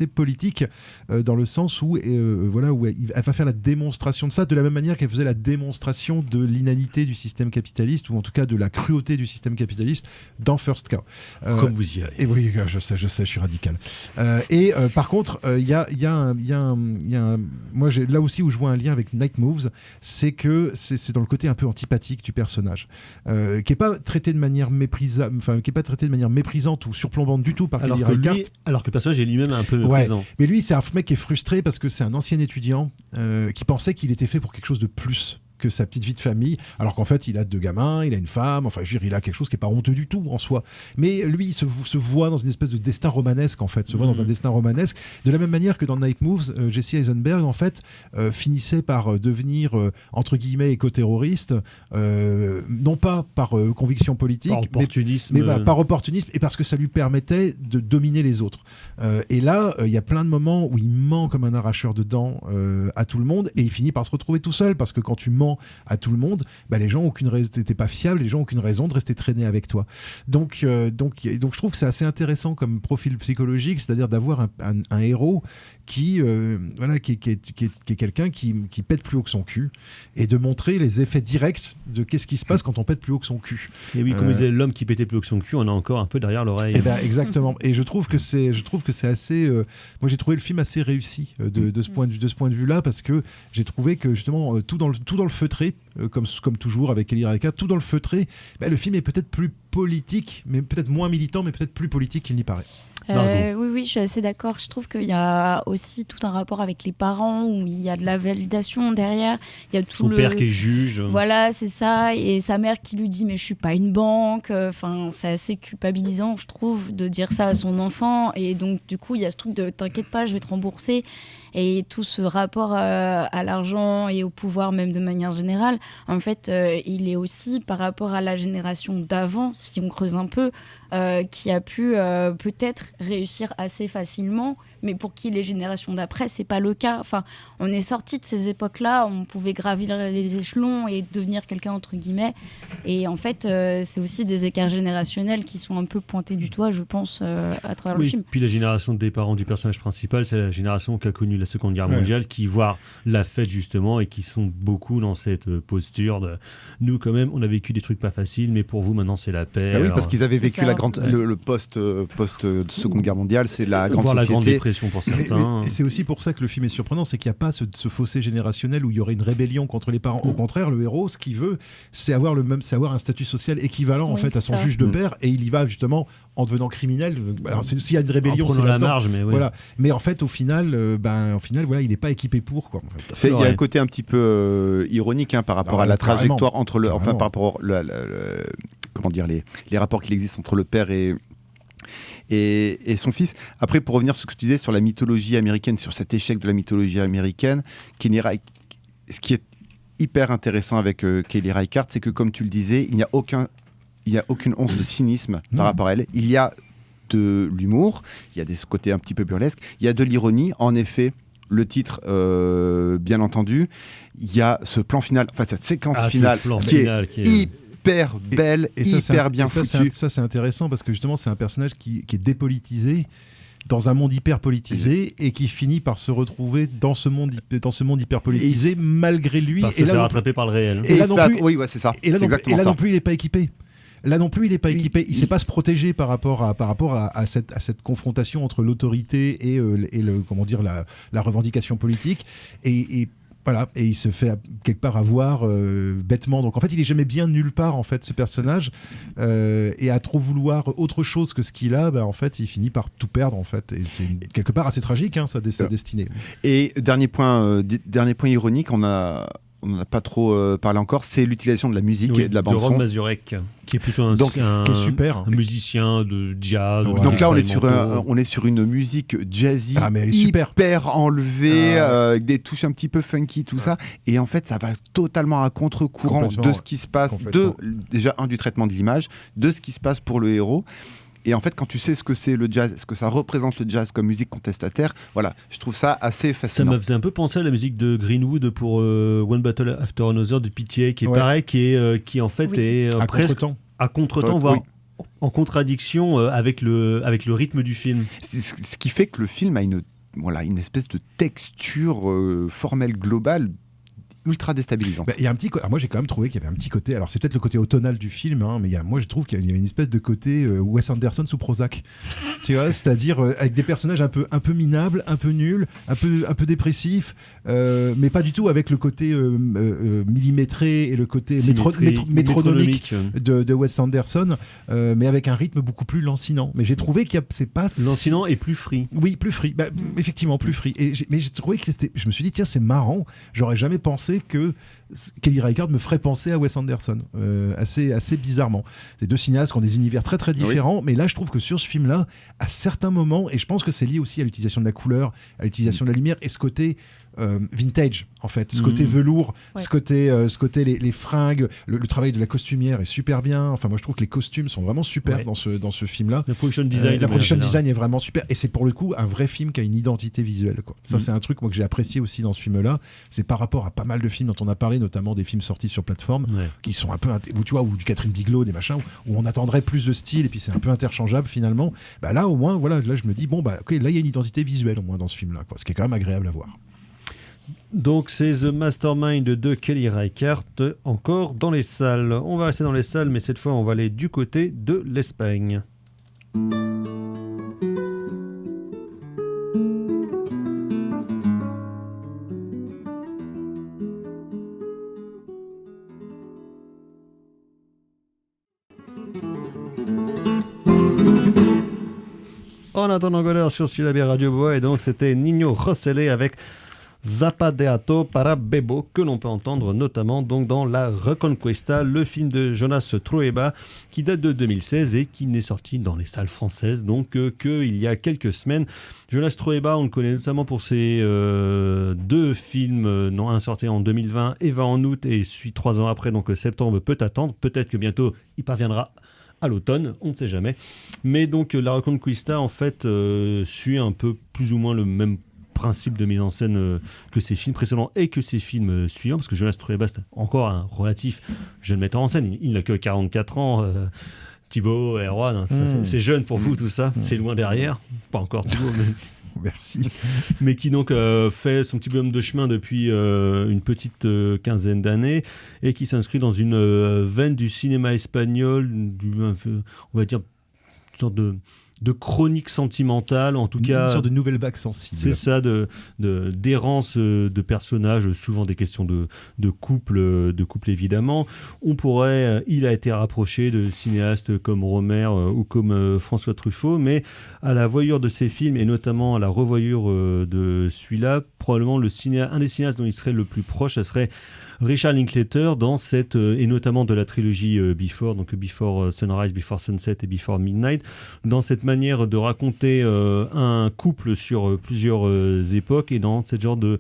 politique dans le sens où elle va faire la démonstration de ça de la même manière qu'elle faisait la démonstration de l'inanité du système capitaliste ou en tout cas de la cruauté du système capitaliste dans First Cow. Comme vous y allez. Et oui, je sais, je suis radical. Par contre, il y a moi, là aussi où je vois un lien avec Night Moves, c'est que c'est dans le côté un peu antipathique du personnage, qui est pas traité de manière méprisante ou surplombante du tout par Kelly Reichardt. Alors que le personnage est lui-même un peu méprisant. Ouais. Mais lui, c'est un mec qui est frustré parce que c'est un ancien étudiant qui pensait qu'il était fait pour quelque chose de plus que sa petite vie de famille, alors qu'en fait il a 2 gamins, il a une femme, il a quelque chose qui est pas honteux du tout en soi, mais lui il se voit dans une espèce de destin romanesque en fait, dans un destin romanesque, de la même manière que dans Night Moves, Jesse Eisenberg en fait finissait par devenir entre guillemets éco-terroriste, non pas par conviction politique, mais par opportunisme et parce que ça lui permettait de dominer les autres. Et là il y a plein de moments où il ment comme un arracheur de dents à tout le monde et il finit par se retrouver tout seul parce que quand tu mens à tout le monde, les gens t'étais pas fiable, les gens n'ont aucune raison de rester traînés avec toi. Donc je trouve que c'est assez intéressant comme profil psychologique, c'est-à-dire d'avoir un héros qui est quelqu'un qui pète plus haut que son cul et de montrer les effets directs de qu'est-ce qui se passe quand on pète plus haut que son cul. Et oui, comme disait l'homme qui pétait plus haut que son cul, on a encore un peu derrière l'oreille. Exactement. Et je trouve que c'est assez. Moi, j'ai trouvé le film assez réussi de ce point de vue-là parce que j'ai trouvé que justement tout dans le feutré, comme toujours avec Kelly Reichardt, tout dans le feutré, le film est peut-être plus politique, mais peut-être moins militant, mais peut-être plus politique qu'il n'y paraît. Oui, je suis assez d'accord. Je trouve qu'il y a aussi tout un rapport avec les parents où il y a de la validation derrière. Il y a tout son père qui est juge. Voilà, c'est ça. Et sa mère qui lui dit mais je suis pas une banque. C'est assez culpabilisant, je trouve, de dire ça à son enfant. Et donc du coup, il y a ce truc de t'inquiète pas, je vais te rembourser. Et tout ce rapport à l'argent et au pouvoir même de manière générale, en fait, il est aussi par rapport à la génération d'avant, si on creuse un peu, qui a pu peut-être réussir assez facilement mais pour qui les générations d'après, c'est pas le cas. Enfin, on est sorti de ces époques-là, on pouvait gravir les échelons et devenir quelqu'un entre guillemets. Et en fait, c'est aussi des écarts générationnels qui sont un peu pointés du doigt, je pense, à travers le film. Puis la génération des parents du personnage principal, c'est la génération qui a connu la Seconde Guerre mondiale, qui voit la fête justement et qui sont beaucoup dans cette posture de nous quand même, on a vécu des trucs pas faciles, mais pour vous maintenant c'est la paix. Oui, parce qu'ils avaient vécu ça. le post Seconde Guerre mondiale, c'est la grande voire société. la grande dépression pour certains. Mais c'est aussi pour ça que le film est surprenant, c'est qu'il n'y a pas ce fossé générationnel où il y aurait une rébellion contre les parents. Au contraire, le héros, ce qu'il veut, c'est avoir un statut social équivalent en fait à son juge de père, et il y va justement en devenant criminel. Alors s'il y a une rébellion, c'est la marge, mais oui. Voilà. Mais en fait, au final, voilà, il n'est pas équipé pour quoi. En fait. Il y a un côté un petit peu ironique par rapport à la trajectoire entre par rapport comment dire, les rapports qu'il existe entre le père et son fils. Après, pour revenir sur ce que tu disais sur la mythologie américaine, sur cet échec de la mythologie américaine, ce qui est hyper intéressant avec Kelly Reichardt, c'est que comme tu le disais, il n'y a aucune once de cynisme par rapport à elle. Il y a de l'humour, il y a des côtés un petit peu burlesques, il y a de l'ironie. En effet, le titre, bien entendu, il y a ce plan final, enfin cette séquence finale qui est hyper belle, hyper bien foutue. Ça, c'est intéressant parce que justement, c'est un personnage qui est dépolitisé dans un monde hyper politisé et qui finit par se retrouver dans ce monde hyper politisé malgré lui. Par se faire rattraper par le réel. Et là non plus, oui, c'est ça. Et là non plus, il n'est pas équipé. Là non plus, il n'est pas équipé. Il ne sait pas se protéger par rapport à cette confrontation entre l'autorité et la revendication politique. Et voilà, et il se fait quelque part avoir bêtement. Donc en fait, il est jamais bien nulle part en fait, ce personnage, et à trop vouloir autre chose que ce qu'il a, en fait, il finit par tout perdre en fait. Et c'est quelque part assez tragique, sa destinée. Et dernier point ironique, on n'en a pas trop parlé encore, c'est l'utilisation de la musique et de la bande son. De Rob Mazurek, qui est plutôt qui est super, un musicien de jazz. Donc là, on est sur une musique jazzy, mais elle est hyper enlevée, avec des touches un petit peu funky, tout ça. Et en fait, ça va totalement à contre-courant de ce qui se passe, déjà du traitement de l'image, de ce qui se passe pour le héros. Et en fait, quand tu sais ce que c'est le jazz, ce que ça représente le jazz comme musique contestataire, voilà, je trouve ça assez fascinant. Ça me faisait un peu penser à la musique de Greenwood pour One Battle After Another de PTA, qui est pareil, qui en fait est presque à contre-temps, voire en contradiction avec le rythme du film. Ce qui fait que le film a une espèce de texture formelle globale ultra déstabilisante. Il y a un petit moi j'ai quand même trouvé qu'il y avait un petit côté, alors c'est peut-être le côté automnal du film, mais moi je trouve qu'il y a une espèce de côté Wes Anderson sous Prozac, tu vois, c'est-à-dire avec des personnages un peu minables, un peu nuls, un peu dépressifs, mais pas du tout avec le côté millimétré et le côté métronomique de Wes Anderson, mais avec un rythme beaucoup plus lancinant. Mais j'ai trouvé c'est pas lancinant et plus free. Oui, plus free, effectivement plus free. Mais j'ai trouvé que je me suis dit tiens, c'est marrant, j'aurais jamais pensé que Kelly Reichardt me ferait penser à Wes Anderson, assez bizarrement. C'est deux cinéastes qui ont des univers très très différents, mais là je trouve que sur ce film-là, à certains moments, et je pense que c'est lié aussi à l'utilisation de la couleur, à l'utilisation de la lumière, et ce côté vintage en fait, ce côté velours, ce côté les fringues, le travail de la costumière est super bien. Enfin moi je trouve que les costumes sont vraiment super dans ce film-là. La production design est vraiment super, et c'est pour le coup un vrai film qui a une identité visuelle quoi. Ça c'est un truc moi que j'ai apprécié aussi dans ce film-là. C'est par rapport à pas mal de films dont on a parlé, notamment des films sortis sur plateforme qui sont un peu tu vois, ou du Catherine Bigelow, des machins où on attendrait plus de style et puis c'est un peu interchangeable finalement. Là au moins là je me dis ok, là il y a une identité visuelle au moins dans ce film-là quoi, ce qui est quand même agréable à voir. Donc c'est The Mastermind de Kelly Reichardt, encore dans les salles. On va rester dans les salles, mais cette fois on va aller du côté de l'Espagne. En attendant Goller sur Syllabé Radio Bois, et donc c'était Niño Josele avec Zapateato para Bebo, que l'on peut entendre notamment donc dans La Reconquista, le film de Jonas Trueba qui date de 2016 et qui n'est sorti dans les salles françaises donc qu'il y a quelques semaines. Jonas Trueba, on le connaît notamment pour ses deux films, un sorti en 2020, Eva en août, et suit 3 ans après, donc Septembre peut attendre. Peut-être que bientôt il parviendra à l'automne, on ne sait jamais. Mais donc La Reconquista en fait suit un peu plus ou moins le même principe de mise en scène que ses films précédents et que ses films suivants, parce que Jonas Trueba, c'est encore un relatif jeune metteur en scène. Il n'a que 44 ans. Thibaut, Erwan, c'est jeune pour vous tout ça, c'est loin derrière. Pas encore Thibaut, mais... Merci. Mais qui donc fait son petit bonhomme de chemin depuis une petite quinzaine d'années et qui s'inscrit dans une veine du cinéma espagnol, on va dire une sorte de chronique sentimentale, en tout cas. Une sorte de nouvelle vague sensible. C'est ça, d'errance de personnages, souvent des questions de couple évidemment. Il a été rapproché de cinéastes comme Romer ou comme François Truffaut, mais à la voyure de ses films, et notamment à la revoyure de celui-là, probablement un des cinéastes dont il serait le plus proche, ça serait Richard Linklater, dans cette, et notamment de la trilogie Before, donc Before Sunrise, Before Sunset et Before Midnight, dans cette manière de raconter un couple sur plusieurs époques, et dans ce genre de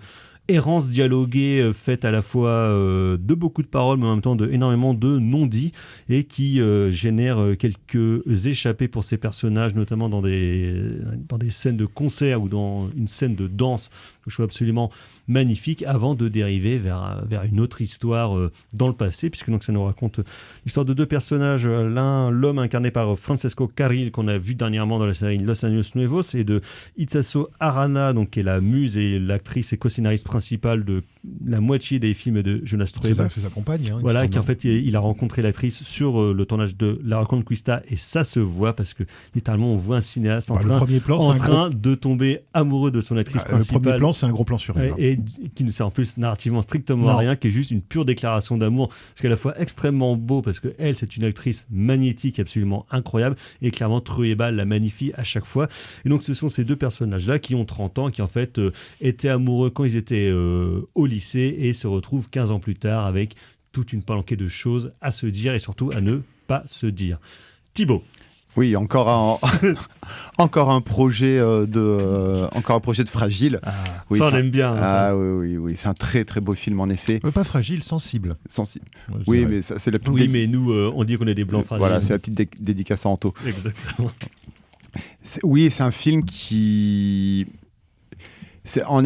errance dialoguée faite à la fois de beaucoup de paroles, mais en même temps énormément de non-dits, et qui génère quelques échappées pour ces personnages, notamment dans des scènes de concert ou dans une scène de danse que je trouve absolument magnifique, avant de dériver vers une autre histoire dans le passé, puisque donc ça nous raconte l'histoire de deux personnages, l'homme incarné par Francesco Carril, qu'on a vu dernièrement dans la série Los Años Nuevos, et de Itzazo Arana, donc, qui est la muse et l'actrice et co-scénariste principale de la moitié des films de Jonas Trueba. C'est sa compagne. Hein, voilà, qui en fait, il a rencontré l'actrice sur le tournage de La Reconquista, et ça se voit parce que littéralement on voit un cinéaste en train de tomber amoureux de son actrice principale. Le premier plan, c'est un gros plan sur elle. Et qui ne sert en plus narrativement strictement à rien, qui est juste une pure déclaration d'amour, ce qui est à la fois extrêmement beau, parce que elle, c'est une actrice magnétique, absolument incroyable, et clairement Trueba la magnifie à chaque fois. Et donc ce sont ces deux personnages-là qui ont 30 ans, qui en fait étaient amoureux quand ils étaient au lycée, et se retrouvent 15 ans plus tard avec toute une palanquée de choses à se dire et surtout à ne pas se dire. Thibaut. Oui, encore un projet de Fragile. Ah, oui, ça on aime bien. Oui, c'est un très très beau film en effet. Pas fragile, sensible. Oui, mais ça, c'est la petite. Oui, mais nous, on dit qu'on est des blancs fragiles. Voilà, c'est la petite dédicace à Anto. Exactement. C'est un film qui. En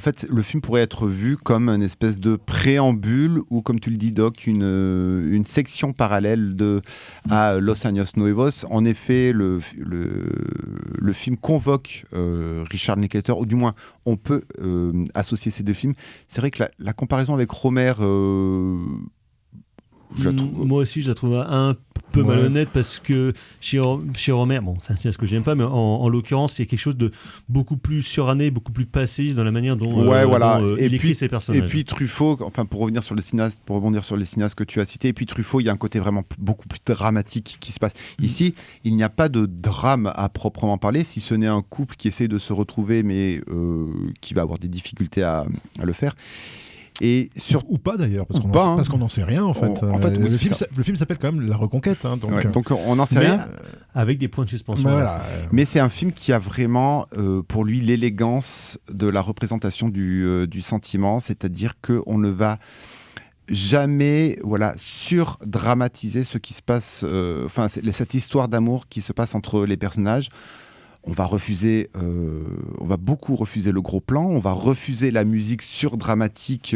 fait, le film pourrait être vu comme une espèce de préambule, ou comme tu le dis, Doc, une section parallèle à Los Años Nuevos. En effet, le film convoque Richard Linklater, ou du moins, on peut associer ces deux films. C'est vrai que la comparaison avec Romer... Moi aussi, je la trouve un peu malhonnête, parce que chez Romer, bon, c'est un cinéaste que j'aime pas, mais en l'occurrence, il y a quelque chose de beaucoup plus suranné, beaucoup plus passéiste dans la manière dont, il écrit ses personnages. Et puis Truffaut, enfin pour rebondir sur les cinéastes que tu as cités, et puis Truffaut, il y a un côté vraiment beaucoup plus dramatique qui se passe. Ici, il n'y a pas de drame à proprement parler, si ce n'est un couple qui essaie de se retrouver, mais qui va avoir des difficultés à le faire. Ou pas d'ailleurs, parce qu'on n'en sait rien en fait. Le film s'appelle quand même La Reconquête. Hein, donc on n'en sait rien. Avec des points de suspension. Mais c'est un film qui a vraiment pour lui l'élégance de la représentation du sentiment, c'est-à-dire qu'on ne va jamais surdramatiser ce qui se passe, cette histoire d'amour qui se passe entre les personnages. On va beaucoup refuser le gros plan, on va refuser la musique surdramatique.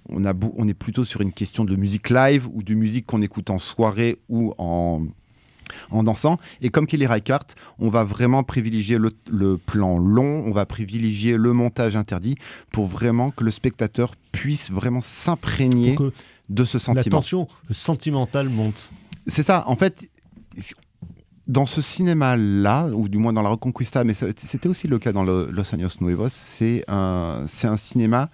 On est plutôt sur une question de musique live ou de musique qu'on écoute en soirée ou en dansant. Et comme Kelly Reichardt, on va vraiment privilégier le plan long, on va privilégier le montage interdit pour vraiment que le spectateur puisse vraiment s'imprégner de ce sentiment. La tension sentimentale monte. C'est ça, en fait. Dans ce cinéma-là, ou du moins dans La Reconquista, mais c'était aussi le cas dans Los Años Nuevos, c'est un cinéma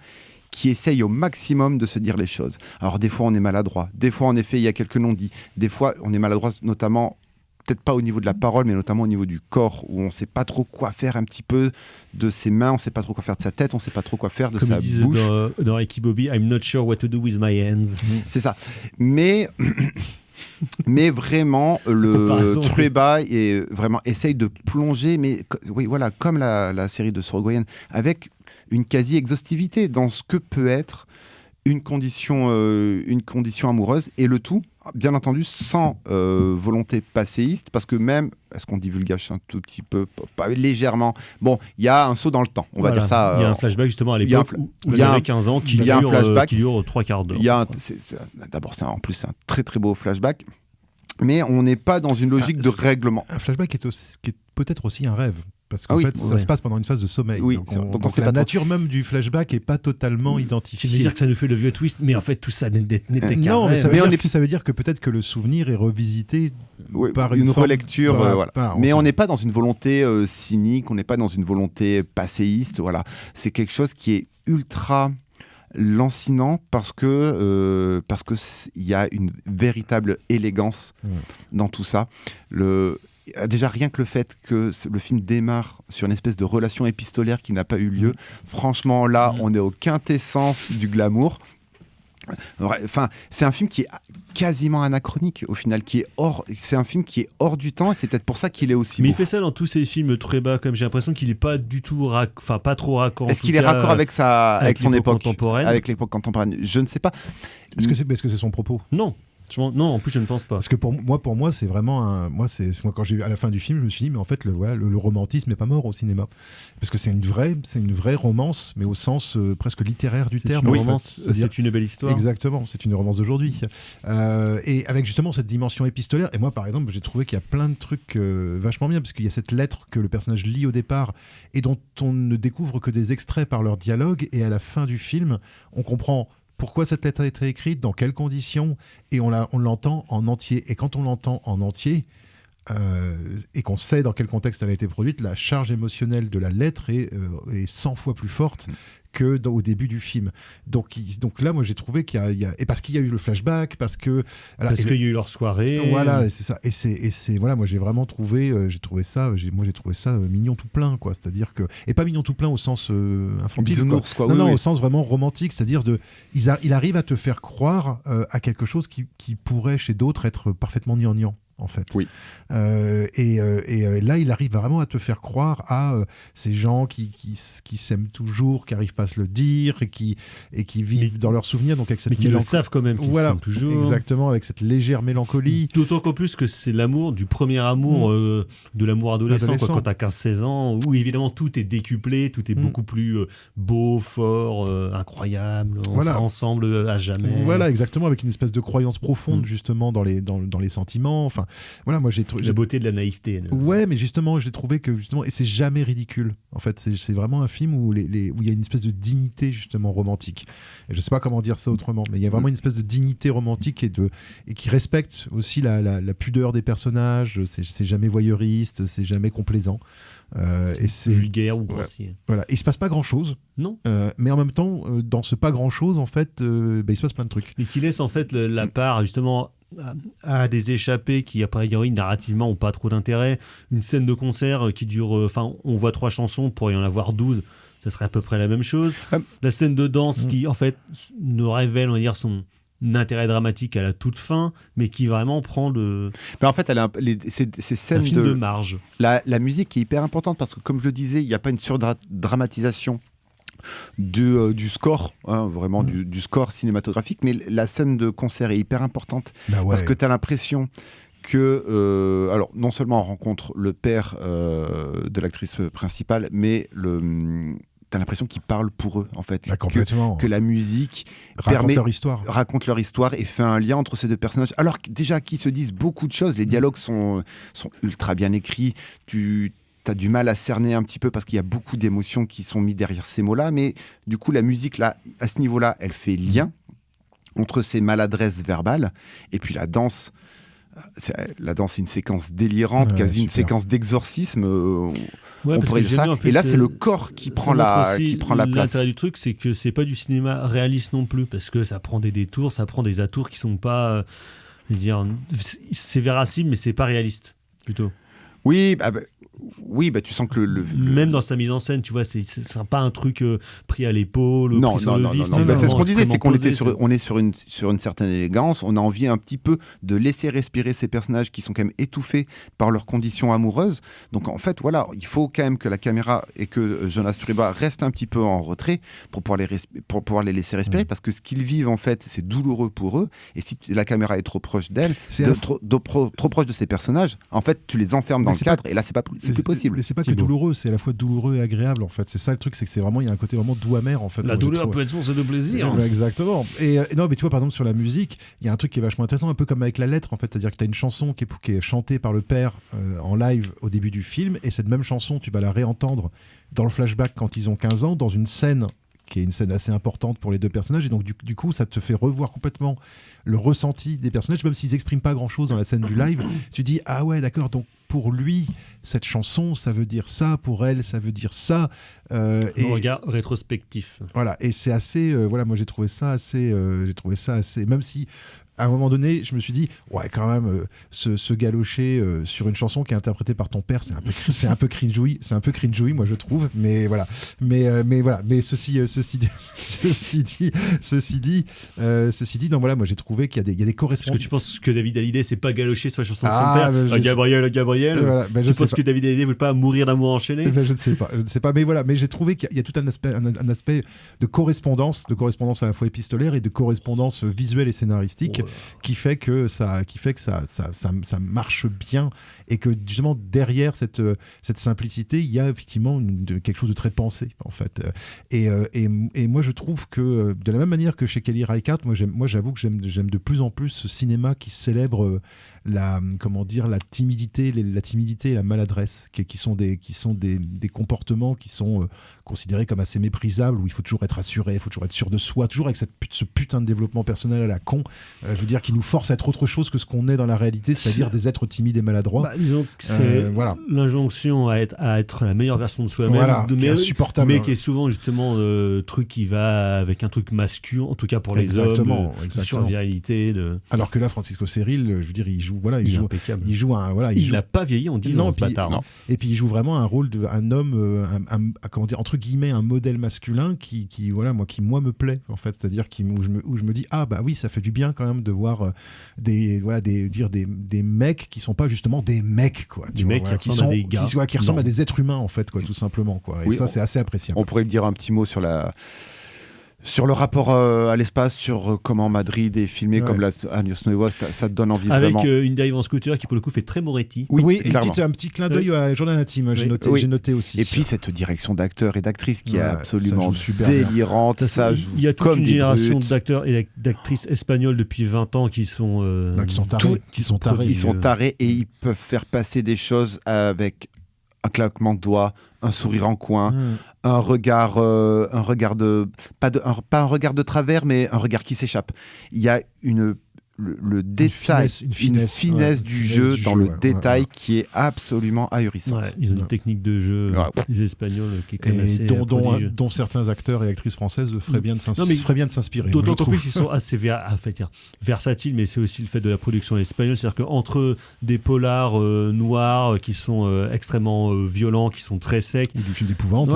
qui essaye au maximum de se dire les choses. Alors des fois on est maladroit, des fois en effet il y a quelques non-dits, des fois on est maladroit notamment, peut-être pas au niveau de la parole, mais notamment au niveau du corps, où on ne sait pas trop quoi faire un petit peu de ses mains, on ne sait pas trop quoi faire de sa tête, on ne sait pas trop quoi faire de sa bouche. Dans Ricky Bobby, I'm not sure what to do with my hands. C'est ça. Mais vraiment, le Trueba vraiment essaye de plonger, mais comme la série de Sorogoyen, avec une quasi-exhaustivité dans ce que peut être une condition amoureuse, et le tout bien entendu sans volonté passéiste, parce que même, est-ce qu'on divulgage un tout petit peu, pas légèrement, bon, il y a un saut dans le temps, on va dire ça. Il y a un flashback justement à l'époque où vous avez 15 ans qui dure 3 quarts d'heure. D'abord, en plus, c'est un très très beau flashback, mais on n'est pas dans une logique de règlement. Un flashback qui est peut-être aussi un rêve. Parce qu'en fait, ça se passe pendant une phase de sommeil. Oui, donc la nature même du flashback n'est pas totalement identifiée. Tu veux dire que ça nous fait le vieux twist, mais en fait tout ça n'était qu'un non, rêve. Ça veut dire que peut-être que le souvenir est revisité par une relecture. Voilà. Mais on n'est pas dans une volonté cynique, on n'est pas dans une volonté passéiste. Voilà. C'est quelque chose qui est ultra lancinant parce que il y a une véritable élégance dans tout ça. Déjà, rien que le fait que le film démarre sur une espèce de relation épistolaire qui n'a pas eu lieu, franchement, là, on est au quintessence du glamour. Enfin, c'est un film qui est quasiment anachronique, au final, c'est un film qui est hors du temps, et c'est peut-être pour ça qu'il est aussi beau. Mais il fait ça dans tous ses films très bas, comme j'ai l'impression qu'il n'est pas du tout pas trop raccord. Est-ce qu'il est raccord avec son époque contemporaine, avec l'époque contemporaine? Je ne sais pas. Est-ce que c'est son propos? Non. Non, en plus je ne pense pas. Parce que pour moi c'est vraiment moi quand j'ai vu à la fin du film, je me suis dit mais en fait le romantisme n'est pas mort au cinéma, parce que c'est une vraie romance, mais au sens presque littéraire du terme. Une romance, c'est une belle histoire. Exactement, c'est une romance d'aujourd'hui, et avec justement cette dimension épistolaire. Et moi par exemple j'ai trouvé qu'il y a plein de trucs vachement bien, parce qu'il y a cette lettre que le personnage lit au départ et dont on ne découvre que des extraits par leur dialogue, et à la fin du film on comprend pourquoi cette lettre a été écrite, dans quelles conditions, et on l'entend en entier. Et quand on l'entend en entier, et qu'on sait dans quel contexte elle a été produite, la charge émotionnelle de la lettre est 100 fois plus forte que au début du film. Donc là, moi, j'ai trouvé qu'il y a... Et parce qu'il y a eu le flashback, parce qu'il y a eu leur soirée. Voilà, c'est ça. Et c'est voilà, moi, j'ai vraiment trouvé... j'ai trouvé ça mignon tout plein, quoi. C'est-à-dire que... Et pas mignon tout plein au sens infantile. Bisounours, quoi. Non, au sens vraiment romantique. C'est-à-dire il arrive à te faire croire à quelque chose qui pourrait, chez d'autres, être parfaitement gnangnan, en fait. Oui. Et là, il arrive vraiment à te faire croire à ces gens qui s'aiment toujours, qui n'arrivent pas à se le dire, et qui vivent dans leurs souvenirs, donc avec cette mais qui le savent quand même, qu'ils s'aiment toujours. Exactement, avec cette légère mélancolie. D'autant qu'en plus que c'est l'amour, du premier amour, de l'amour adolescent. Quand t'as 15-16 ans, où évidemment tout est décuplé, tout est beaucoup plus beau, fort, incroyable, on sera ensemble à jamais. Voilà, exactement, avec une espèce de croyance profonde justement dans les sentiments. Enfin, voilà, moi j'ai la beauté de la naïveté. Ouais, mais justement, j'ai trouvé que justement, et c'est jamais ridicule. En fait, c'est vraiment un film où il y a une espèce de dignité justement romantique. Et je sais pas comment dire ça autrement, mais il y a vraiment une espèce de dignité romantique et qui respecte aussi la pudeur des personnages. C'est jamais voyeuriste, c'est jamais complaisant. Et c'est vulgaire ou grossier. Voilà. Et il se passe pas grand chose. Non. Mais en même temps, dans ce pas grand chose, en fait, il se passe plein de trucs. Et qui laisse en fait la part justement à des échappées qui a priori narrativement ont pas trop d'intérêt. Une scène de concert qui dure, on voit 3 chansons, pour y en avoir 12, ça serait à peu près la même chose. La scène de danse qui en fait ne révèle, on va dire, son intérêt dramatique à la toute fin, mais qui vraiment prend de... Mais en fait, ces scènes un film de marge. La musique est hyper importante, parce que comme je le disais, il n'y a pas une surdramatisation du score, vraiment du score cinématographique, mais la scène de concert est hyper importante, parce que tu as l'impression que alors non seulement on rencontre le père de l'actrice principale, mais t'as l'impression qu'ils parlent pour eux, en fait. Que la musique raconte leur histoire et fait un lien entre ces deux personnages, alors déjà qu'ils se disent beaucoup de choses. Les dialogues sont ultra bien écrits, t'as du mal à cerner un petit peu parce qu'il y a beaucoup d'émotions qui sont mises derrière ces mots-là, mais du coup la musique là, à ce niveau-là, elle fait lien entre ces maladresses verbales, et puis la danse. La danse, c'est une séquence délirante, quasi une séquence d'exorcisme. On pourrait dire ça. Et là, c'est le corps qui prend la place. L'intérêt du truc, c'est que c'est pas du cinéma réaliste non plus, parce que ça prend des détours, ça prend des atours qui sont pas, je veux dire, c'est véracile, mais c'est pas réaliste plutôt. Oui, Oui, bah tu sens que même dans sa mise en scène, tu vois, c'est pas un truc pris à l'épaule, non, pris sur le vif. non. Bah, c'est ce qu'on disait, c'est qu'on posé, est sur une certaine élégance. On a envie un petit peu de laisser respirer ces personnages qui sont quand même étouffés par leurs conditions amoureuses. Donc en fait, voilà, il faut quand même que la caméra et que Jonas Trueba restent un petit peu en retrait pour pouvoir les laisser respirer, parce que ce qu'ils vivent en fait, c'est douloureux pour eux. Et si la caméra est trop proche d'elle, trop proche de ces personnages, en fait, tu les enfermes dans le cadre, et là, c'est plus possible. Mais c'est pas que douloureux, c'est à la fois douloureux et agréable en fait. C'est ça le truc, c'est que il y a un côté vraiment doux amer en fait. La douleur peut être source de plaisir. Exactement. Et non, mais tu vois, par exemple, sur la musique, il y a un truc qui est vachement intéressant, un peu comme avec la lettre en fait, c'est-à-dire que tu as une chanson qui est chantée par le père en live au début du film, et cette même chanson, tu vas la réentendre dans le flashback quand ils ont 15 ans, dans une scène qui est une scène assez importante pour les deux personnages, et donc du coup ça te fait revoir complètement le ressenti des personnages, même s'ils n'expriment pas grand chose dans la scène du live. Tu dis ah ouais, d'accord, donc pour lui cette chanson ça veut dire ça, pour elle ça veut dire ça, et regard rétrospectif, voilà, et c'est assez voilà, moi j'ai trouvé ça assez, même si à un moment donné, je me suis dit, ouais, quand même, se galocher sur une chanson qui est interprétée par ton père, c'est un peu cringeouille, moi je trouve. Mais voilà, mais ceci dit, non, voilà, moi j'ai trouvé qu'il y a des correspondances. Est-ce que tu penses que David Hallyday s'est pas galoché sur la chanson de son père, Gabriel voilà, tu penses que David Hallyday veut pas mourir d'amour enchaîné? Je ne sais pas, mais voilà, mais j'ai trouvé qu'il y a tout un aspect de correspondance à la fois épistolaire et de correspondance visuelle et scénaristique. Qui fait que ça marche bien, et que justement derrière cette simplicité il y a effectivement quelque chose de très pensé en fait, et moi je trouve que de la même manière que chez Kelly Reichardt, moi j'avoue que j'aime de plus en plus ce cinéma qui célèbre la timidité et la maladresse, qui sont des comportements qui sont considérés comme assez méprisables, où il faut toujours être assuré, il faut toujours être sûr de soi, toujours avec ce putain de développement personnel à la con, je veux dire, qui nous force à être autre chose que ce qu'on est dans la réalité, c'est-à-dire des êtres timides et maladroits. Disons que c'est l'injonction à être la meilleure version de soi-même, voilà, qui est insupportable, mais qui est souvent justement truc qui va avec un truc masculin, en tout cas pour les hommes, sur la virilité. Alors que là, Francisco Ceril, je veux dire, il joue il n'a pas vieilli en 10 ans, ce bâtard. Non. Et puis il joue vraiment un rôle d'un homme, comment dire, entre guillemets, un modèle masculin qui moi me plaît en fait, c'est-à-dire où je me dis ah bah oui, ça fait du bien quand même de voir des mecs qui sont pas justement des mecs, quoi, des mecs qui ressemblent à des gars, qui ressemblent à des êtres humains en fait, quoi, tout simplement, quoi. Et ça c'est assez appréciable. On pourrait dire un petit mot sur le rapport à l'espace, sur comment Madrid est filmé, comme Agnès Nueva, ça te donne envie avec vraiment. Une dérive en scooter qui pour le coup fait très Moretti. Oui, un petit clin d'œil à Jordan Hatim, j'ai noté aussi. Et puis cette direction d'acteurs et d'actrices qui est absolument délirante. Il y a toute une génération d'acteurs et d'actrices espagnols depuis 20 ans qui sont tarés. Ils sont tarés et ils peuvent faire passer des choses avec un claquement de doigts, un sourire en coin, un regard pas un regard de travers, mais un regard qui s'échappe. Il y a le détail, une finesse du jeu dans le détail qui est absolument ahurissante. Ils ont une technique de jeu, les Espagnols, qui est quand même assez dont certains acteurs et actrices françaises feraient bien de s'inspirer. D'autant plus qu'ils sont assez versatiles, mais c'est aussi le fait de la production espagnole, c'est-à-dire qu'entre des polars noirs qui sont extrêmement violents, qui sont très secs, ou du film d'épouvante,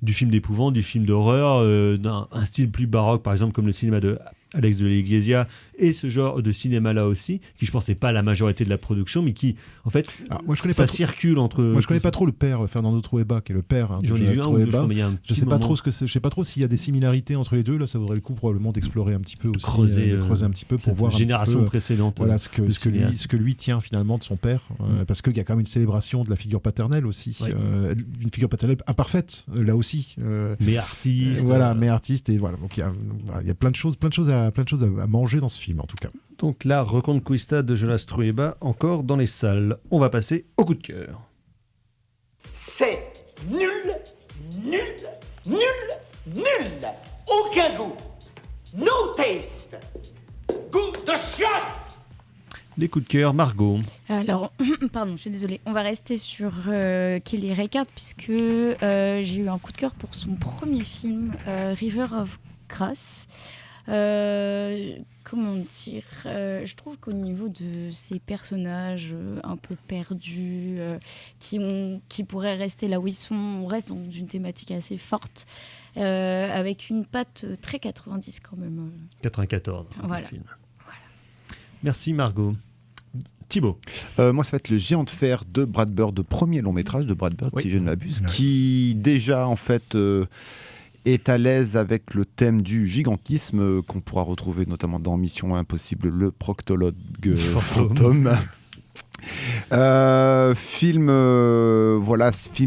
du film d'épouvante, du film d'horreur, d'un style plus baroque, par exemple comme le cinéma de Alex de la Iglesia, et ce genre de cinéma-là aussi, qui je pense n'est pas la majorité de la production, mais qui, en fait, circule entre... Moi, je connais pas trop le père, Fernando Trueba, qui est le père de Jonas Trueba. Je sais pas trop je sais pas trop s'il y a des similarités entre les deux. Là, ça vaudrait le coup probablement d'explorer un petit peu aussi, creuser un petit peu pour voir génération précédente. Voilà ce que lui tient finalement de son père, parce qu'il y a quand même une célébration de la figure paternelle aussi, une figure paternelle imparfaite là aussi, mais artiste. Voilà, mais artiste, et voilà. Donc il y a plein de choses à manger dans ce film en tout cas. Donc la Reconquista de Jonas Trueba encore dans les salles. On va passer au coup de cœur. C'est nul. Aucun goût. No taste. Goût de chiotte. Les coups de cœur, Margot. Alors, pardon, je suis désolée. On va rester sur Kelly Reichardt, puisque j'ai eu un coup de cœur pour son premier film, River of Grass. Comment dire, je trouve qu'au niveau de ces personnages un peu perdus, qui pourraient rester là où ils sont, on reste dans une thématique assez forte, avec une patte très 90 quand même. 94, Voilà. le film. Merci Margot. Thibaut. Moi, ça va être Le Géant de fer de Brad Bird, le premier long métrage de Brad Bird, si je ne m'abuse, qui déjà, en fait, est à l'aise avec le thème du gigantisme qu'on pourra retrouver notamment dans Mission Impossible, le proctologue fantôme. Film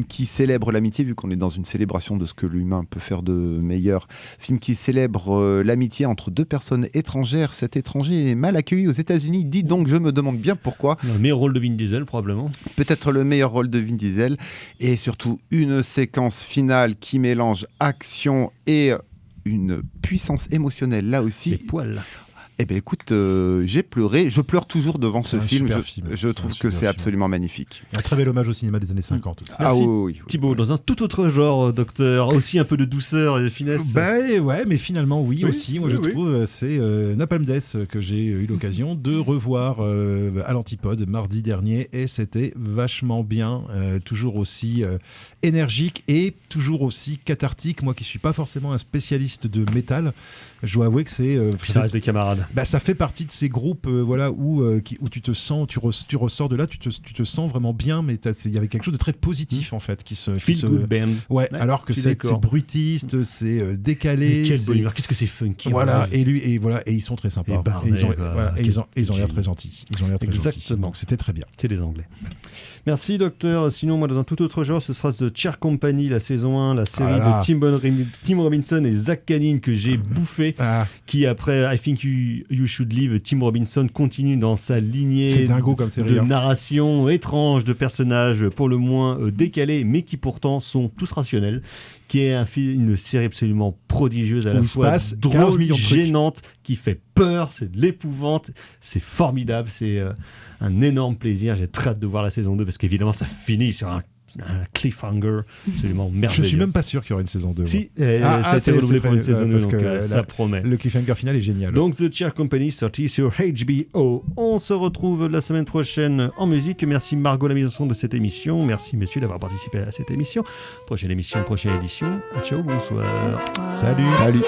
qui célèbre l'amitié, vu qu'on est dans une célébration de ce que l'humain peut faire de meilleur. Film qui célèbre l'amitié entre deux personnes étrangères. Cet étranger est mal accueilli aux États-Unis. Dis donc, je me demande bien pourquoi. Le meilleur rôle de Vin Diesel, probablement. Peut-être le meilleur rôle de Vin Diesel. Et surtout, une séquence finale qui mélange action et une puissance émotionnelle, là aussi. Les poils. Eh bien écoute, j'ai pleuré, je pleure toujours devant ce film, je trouve que c'est absolument magnifique. Un très bel hommage au cinéma des années 50 aussi. Merci Thibaut, dans un tout autre genre, docteur, aussi un peu de douceur et de finesse. Ouais, mais finalement oui aussi, moi je trouve, c'est Napalm Death que j'ai eu l'occasion de revoir à l'Antipode mardi dernier et c'était vachement bien, toujours aussi énergique et toujours aussi cathartique. Moi qui suis pas forcément un spécialiste de métal, je dois avouer que c'est... ça reste des camarades. Ça fait partie de ces groupes où tu te sens, tu ressors de là, tu te sens vraiment bien, mais il y avait quelque chose de très positif en fait qui se... Good band. Ouais, alors que c'est bruitiste, c'est décalé. Quel bon univers, qu'est-ce que c'est funky. Voilà, et ils sont très sympas. Et Barney, ils ont l'air très gentils. Exactement. Donc c'était très bien. C'est des Anglais. Merci docteur. Sinon, moi dans un tout autre genre, ce sera The Chair Company, la saison 1, la série de Tim Robinson et Zach Canine que j'ai bouffé, qui après I Think You Should Leave, Tim Robinson continue dans sa lignée de narration étrange, de personnages pour le moins décalés, mais qui pourtant sont tous rationnels, qui est une série absolument prodigieuse, à la fois drôle, gênante, qui fait peur, c'est de l'épouvante, c'est formidable, c'est un énorme plaisir. J'ai très hâte de voir la saison 2 parce qu'évidemment ça finit sur un cliffhanger absolument merveilleux. Je suis même pas sûr qu'il y aura une saison 2. Si, ça a été renouvelé pour une saison 2, parce donc que ça promet. Le cliffhanger final est génial. Donc The Chair Company sorti sur HBO. On se retrouve la semaine prochaine en musique. Merci Margot, la mise en son de cette émission. Merci messieurs d'avoir participé à cette émission. Prochaine émission, prochaine édition. Ciao, bonsoir. Salut. Salut.